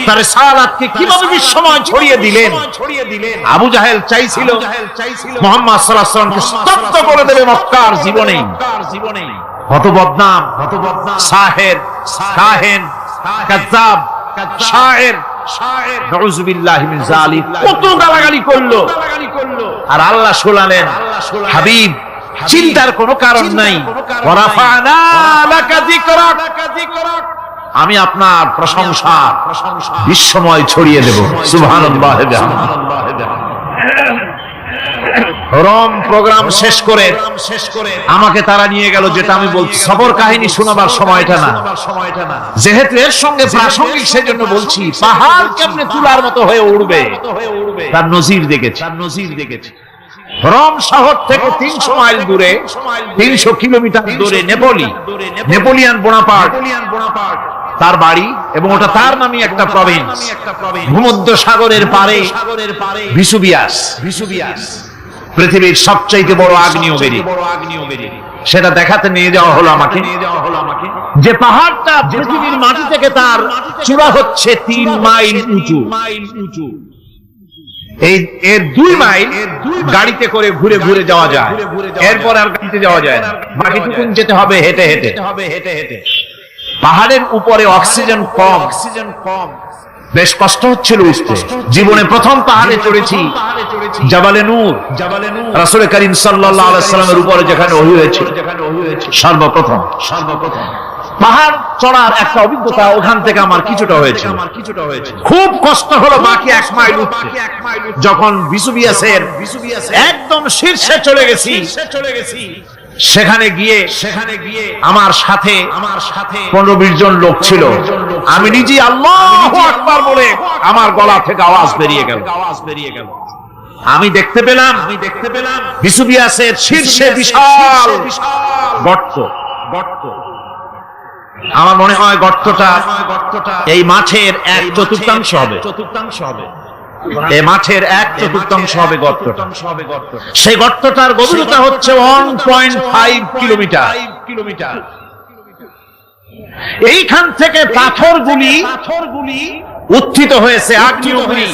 তার রিসালাতকে কিভাবে বিশ্বময় ছড়িয়ে দিলেন। আবু জাহেল চাইছিল মুহাম্মদ সাল্লাল্লাহু আলাইহি ওয়াসাল্লামকে স্তব্ধ করে দেবে মক্কার জীবনেই। হতবদনাম, সাহের, কাহেন, কাযযাব, শায়ের, নাউযুবিল্লাহি মিন যালিক, কত গালাগালি করলো। আর আল্লাহ শোনালেন, হাবিব চিন্তার কোনো কারণ নাই, ওয়ারাফা'না লাকা যিকরাক, আমি আপনার প্রশংসা বিশ্বময় ছড়িয়ে দেব। সুবহানাল্লাহ। রোম প্রোগ্রাম শেষ করে আমাকে তারা নিয়ে গেল, যেটা আমি বলছি সফর কাহিনী শোনাবার সময়টা না, যেহেতু এর সঙ্গে প্রাসঙ্গিক সেজন্য বলছি। পাহাড় কেমনে তুলার মতো হয়ে উড়বে তার নজির দেখেছি। রোম শহর থেকে 300 মাইল দূরে, 300 কিলোমিটার দূরে নেপোলিয়ান বোনাপার্ট তার বাড়ি, এবং ওটা তার নামে একটা প্রভিন্স। ভূমধ্য সাগরের পারে ভিসুভিয়াস, পৃথিবীর সবচাইতে বড় আগ্নেয়গিরি। সেটা দেখাতে নিয়ে যাওয়া হলো আমাকে। যে পাহাড়টা পৃথিবীর মাটি থেকে তার চূড়া হচ্ছে 3 মাইল উঁচু। এর 2 মাইল গাড়িতে করে ঘুরে ঘুরে যাওয়া যায়, এরপর আর গাড়িতে যাওয়া যায় না, বাকিটুকু যেতে হবে হেঁটে হেঁটে। পাহাড়ের উপরে অক্সিজেন কম, বেশ কষ্ট হচ্ছিল উঠতে। জীবনে প্রথম পাহাড়ে চড়েছি, জাবালে নূর, রাসূল করিম সাল্লাল্লাহু আলাইহি ওয়াসাল্লামের উপরে যেখানে ওহী হয়েছিল সর্বপ্রথম। পাহাড় চড়ার একটা অভিজ্ঞতা ওখান থেকে আমার কিছুটা হয়েছে। খুব কষ্ট হলো বাকি 1 মাইল উঠতে। যখন ভিসুভিয়াসের একদম শীর্ষে চলে গেছি, সেখানে গিয়ে আমার সাথে 15-20 জন লোক ছিল। আমি নিজে আল্লাহু আকবার বলে আমার গলা থেকে আওয়াজ বেরিয়ে গেল। আমি দেখতে পেলাম ভিসুভিয়াসের শীর্ষে বিশাল গর্ত। আমার মনে হয় গর্তটা এই মাঠের 1/4 হবে। এই মাঠের 1/4 হবে গর্তটা। সেই গর্তটার গভীরতা হচ্ছে 1.5 কিলোমিটার। এইখান থেকে পাথরগুলি উত্থিত হয়েছে, আগ্নেয়গিরি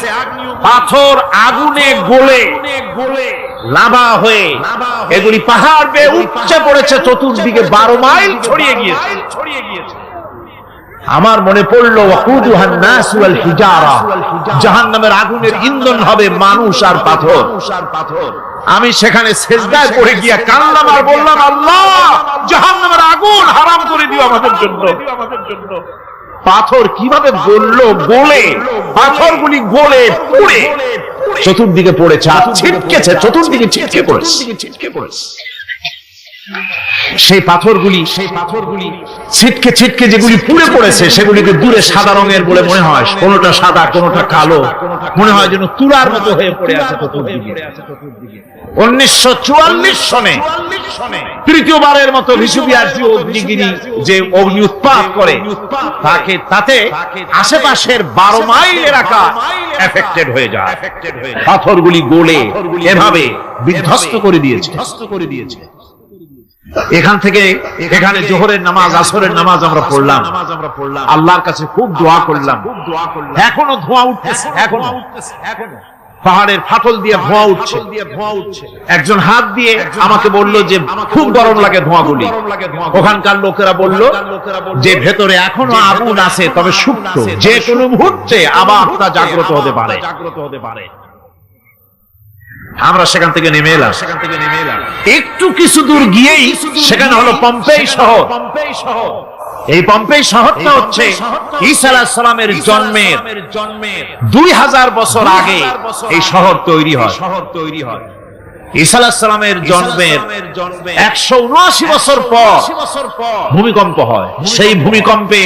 পাথর আগুনে গলে লাভা হয়ে এগুলি পাহাড় বেয়ে উপচে পড়েছে, চতুর্দিকে 12 মাইল ছড়িয়ে গিয়েছে। আমার মনে পড়লো ওয়াকুদুহান নাস ওয়াল হিজারা, জাহান্নামের আগুনের ইন্ধন হবে মানুষ আর পাথর। আমি সেখানে সেজদায় পড়ে গিয়ে কান্নাম আর বললাম, আল্লাহ জাহান্নামের আগুন হারাম করে দিও আমাদের জন্য। পাথর কিভাবে গললো, গলে পাথরগুলি গলে পুড়ে চতুর্দিকে পড়েছে আর ছিটকেছে, চতুর্দিকে ছিটকে পড়েছে। সেই পাথরগুলি ছিটকে ছিটকে যেগুলি পুড়ে পড়েছে সেগুলিকে দূরে সাদা রঙের বলে মনে হয়, কোনোটা সাদা কোনোটা কালো, মনে হয় যেন তুলার মতো হয়ে পড়ে আছে চতুর্দিকে। 1944 সনে তৃতীয়বারের মতো ভিসুবিয়ার্জি অগ্নিগিরি যে অগ্নি উৎপাত করে তাতে আশেপাশের 12 মাইল এলাকা এফেক্টেড হয়ে যায়। পাথরগুলি গলে এভাবে বিধ্বস্ত করে দিয়েছে। এখান থেকে এখানে জোহরের নামাজ, আসরের নামাজ আমরা পড়লাম, আল্লাহর কাছে খুব দোয়া করলাম। এখনো ধোঁয়া উঠতেছে, এখনো পাহাড়ের ফাটল দিয়ে ধোঁয়া উঠছে। একজন হাত দিয়ে আমাকে বলল যে খুব গরম লাগে ধোঁয়াগুলি। ওখানকার লোকেরা বলল যে ভেতরে এখনো আগুন আছে, তবে সুপ্ত, যে কোনো মুহূর্তে আবার তা জাগ্রত হতে পারে। আমরা সেখান থেকে নেমে এলাম। একটু কিছু দূর গিয়েই সেখানে হলো পম্পেই শহর। এই পম্পেই শহরটা হচ্ছে ঈসা আলাইহিস সালামের জন্মের 2000 বছর আগে এই শহর তৈরি হয়। ঈসা আলাইহিস সালামের জন্মের 179 বছর পর ভূমিকম্প হয়। সেই ভূমিকম্পে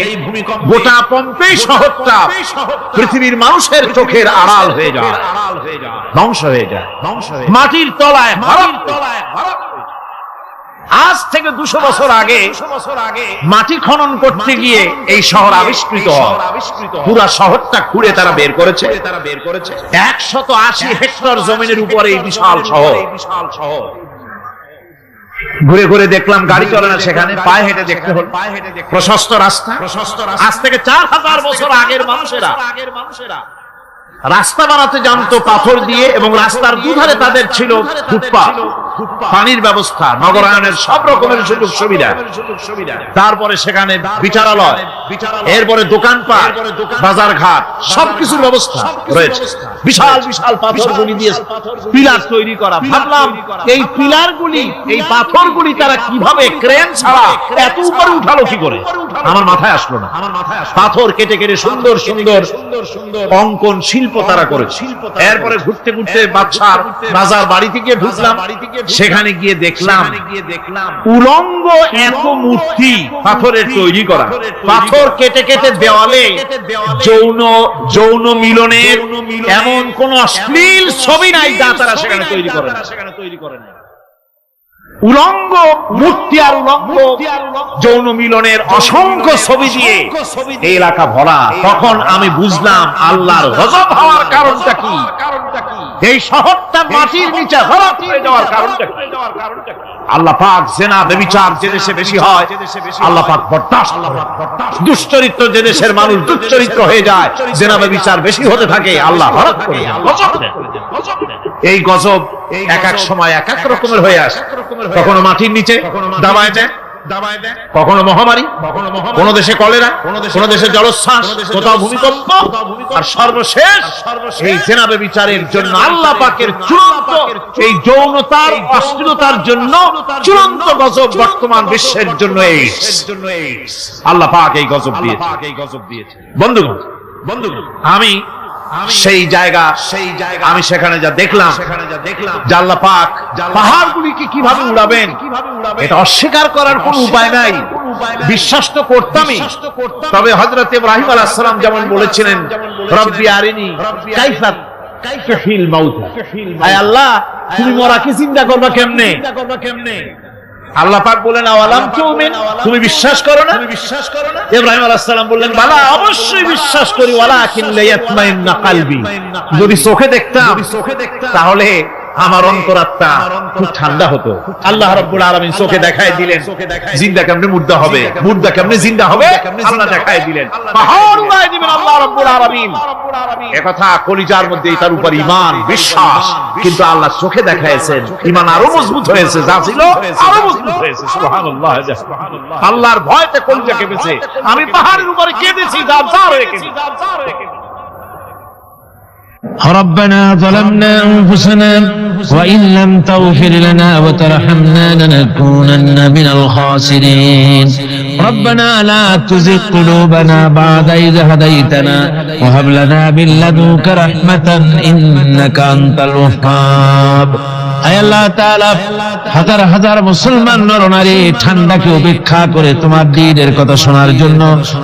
গোটা পম্পেই শহরটা পৃথিবীর মানুষের চোখের আড়াল হয়ে যায়, ধ্বংস হয়ে যায়, মাটির তলায়। আজ থেকে 200 বছর আগে মাটি খনন করতে গিয়ে এই শহর আবিষ্কৃত হয়। পুরা শহরটা খুঁড়ে তারা বের করেছে 180 হেক্টর জমিনের উপরে এই বিশাল শহর। ঘুরে ঘুরে দেখলাম গাড়ি চলে না সেখানে, পায়ে হেঁটে দেখতে হল। প্রশস্ত রাস্তা। আজ থেকে 4000 বছর আগের মানুষেরা রাস্তা বানাতে জানতো পাথর দিয়ে, এবং রাস্তার দুধারে তাদের ছিল ফুটপাত, পানির ব্যবস্থা, নগরায়নের সব রকমের সুযোগ সুবিধা। তারপরে সেখানে বিচারালয়, এরপরে দোকানপাট, বাজার ঘাট, সবকিছুর ব্যবস্থা রয়েছে। বিশাল বিশাল পাথরগুলি দিয়ে পিলার তৈরি করা। ভাবলাম এই পিলারগুলি, এই পাথরগুলি তারা কিভাবে ক্রেন ছাড়া এত উপরে উঠালো কি করে? আমার মাথায় আসলো না। পাথর কেটে কেটে সুন্দর সুন্দর অঙ্কন শিল্প তারা করেছে। এরপরে ঘুরতে ঘুরতে বাদশার রাজার বাড়িতে গিয়ে ঢুকলাম। সেখানে গিয়ে দেখলাম উলঙ্গ এত মূর্তি পাথরের তৈরি করা। পাথর কেটে কেটে দেওয়ালে যৌন মিলনের এমন কোন অশ্লীল ছবি নাই যা তারা সেখানে তৈরি করে না। উলঙ্গ মূর্তি আর উলঙ্গ যৌন মিলনের অসংখ্য ছবি দিয়ে এই এলাকা ভরা। তখন আমি বুঝলাম আল্লাহর গজব হওয়ার কারণটা কি, এই শহরটা মাটির নিচে হরপ হয়ে যাওয়ার কারণটা কি। আল্লাহ পাক জিনা ব্যভিচার যে দেশে বেশি হয় আল্লাহ পাক বরদাস্ত করেন। দুশ্চরিত্র যে দেশের মানুষ দুশ্চরিত্র হয়ে যায়, জিনা ব্যভিচার বেশি হতে থাকে, আল্লাহ হরপ করে গজব দেন। এই গজব এক এক সময় এক এক রকমের হয়ে আসে। কখনো মাটির নিচে দাবায় দেয়, কখনো মহামারী, কোন দেশে কলেরা, কোন দেশে জলোচ্ছ্বাস, কোথাও ভূমিকম্প, আর সর্বশেষ এই জিনা ব্যভিচারের জন্য আল্লাহ পাকের চূড়ান্ত এই যৌনতার অশ্লীলতার জন্য চূড়ান্ত গজব বর্তমান বিশ্বের জন্য আল্লাহ পাক এই গজব দিয়েছে। বন্ধুগণ, আমি সেই জায়গা আমি সেখানে যা দেখলাম, আল্লাহ পাক পাহাড়গুলিকে কিভাবে উড়াবেন এটা অস্বীকার করার কোন উপায় নাই। বিশ্বাস তো করতামই, তবে হযরত ইব্রাহিম আলাইহিস সালাম যেমন বলেছিলেন, রব্বি আরিনি কাইফা তুহিল মাউত, আয় আল্লাহ তুমি মরাকে চিন্তা করবা কেমনে? আল্লাহ পাক বলেন আওয়ালাম তুমিন, তুমি বিশ্বাস করো না? ইব্রাহিম আলাইহিস সালাম বললেন বালা, অবশ্যই বিশ্বাস করি, ওয়ালাকিন লিয়াতমাইন্না কলবি, যদি চোখে দেখতাম তাহলে আমার অন্তরাত্মা খুব ঠান্ডা হতো। আল্লাহ রাব্বুল আলামিন চোখে দেখায় দিলেন জিন্দা কেমনে মুর্দা হবে, মুর্দা কেমনে জিন্দা হবে, আল্লাহ দেখায় দিলেন। পাহাড় উড়ায় দিবেন আল্লাহ রাব্বুল আলামিন। একথা কলিজার মধ্যে তার উপর ঈমান বিশ্বাস, কিন্তু আল্লাহ চোখে দেখাইছেন, ঈমান আরো মজবুত হয়েছে, যা ছিল আরো মজবুত হয়েছে। সুবহানাল্লাহ। আল্লাহর ভয়তে কলিজা কেঁপেছে। আমি পাহাড়ের উপরে কেঁদেছি, জার হয়ে কেঁদেছি। ربنا ظلمنا أنفسنا وإن لم تغفر لنا وترحمنا لنكونن من الخاسرين ربنا لا تزغ قلوبنا بعد إذ هديتنا وهب لنا من لدنك رحمة إنك أنت الوهاب আয় আল্লাহ তাআলা, হাজার হাজার মুসলমান নরনারী ঠান্ডাকে উপেক্ষা করে তোমার দ্বীনের কথা শোনার জন্য,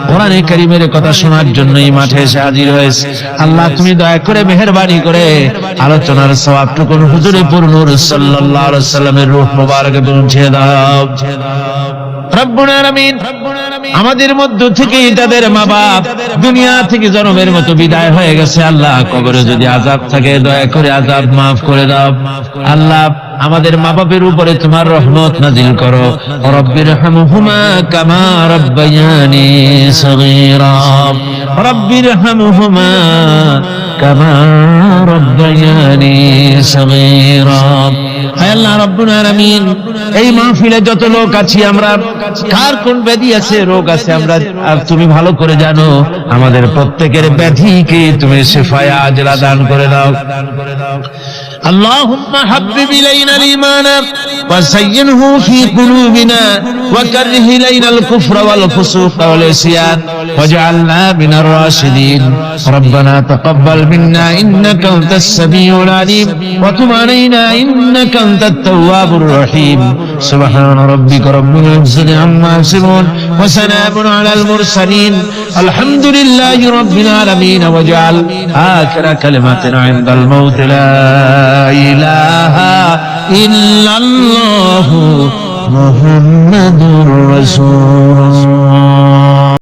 কোরআনে কারীমের কথা শোনার জন্য এই মাঠে এসে হাজির হয়েছে। আল্লাহ তুমি দয়া করে মেহেরবানি করে আলোচনার সওয়াবটুকু হুজুরে পুরনূর সাল্লাল্লাহু আলাইহি ওয়াসাল্লামের রূহ মোবারকে পৌঁছে দাও। রব্বুল আলামিন, আমাদের মধ্য থেকে তাদের মা বাপ দুনিয়া থেকে জন্মের মতো বিদায় হয়ে গেছে। আল্লাহ কবরে যদি আযাব থাকে দয়া করে আযাব মাফ করে দাও। আল্লাহ আমাদের মা বাপের উপরে তোমার রহমত নাজিল করো। রব্বিরহামহুমা কামা রাব্বায়ানি সগীরা, রব্বিরহামহুমা কামা রাব্বায়ানি সগীরা। হে আল্লাহ রাব্বুল আলামিন, এই মাহফিলে যত লোক আছি আমরা, কার কোন ব্যাধি আছে, রোগ আছে, আমরা আর তুমি ভালো করে জানো। আমাদের প্রত্যেকের ব্যাধিকে তুমি শিফায়ে আজলা দান করে দাও। اللهم حبب إلينا الإيمان وزينه في قلوبنا وكره إلينا الكفر والفسوق والعصيان واجعلنا من الراشدين ربنا تقبل منا إنك أنت السميع العليم وتب علينا إنك أنت التواب الرحيم سبحان ربك رب العزة عما يصفون وسلام على المرسلين الحمد لله رب العالمين واجعل آخر كلمتنا عند الموت لا إله إلا الله محمد رسول الله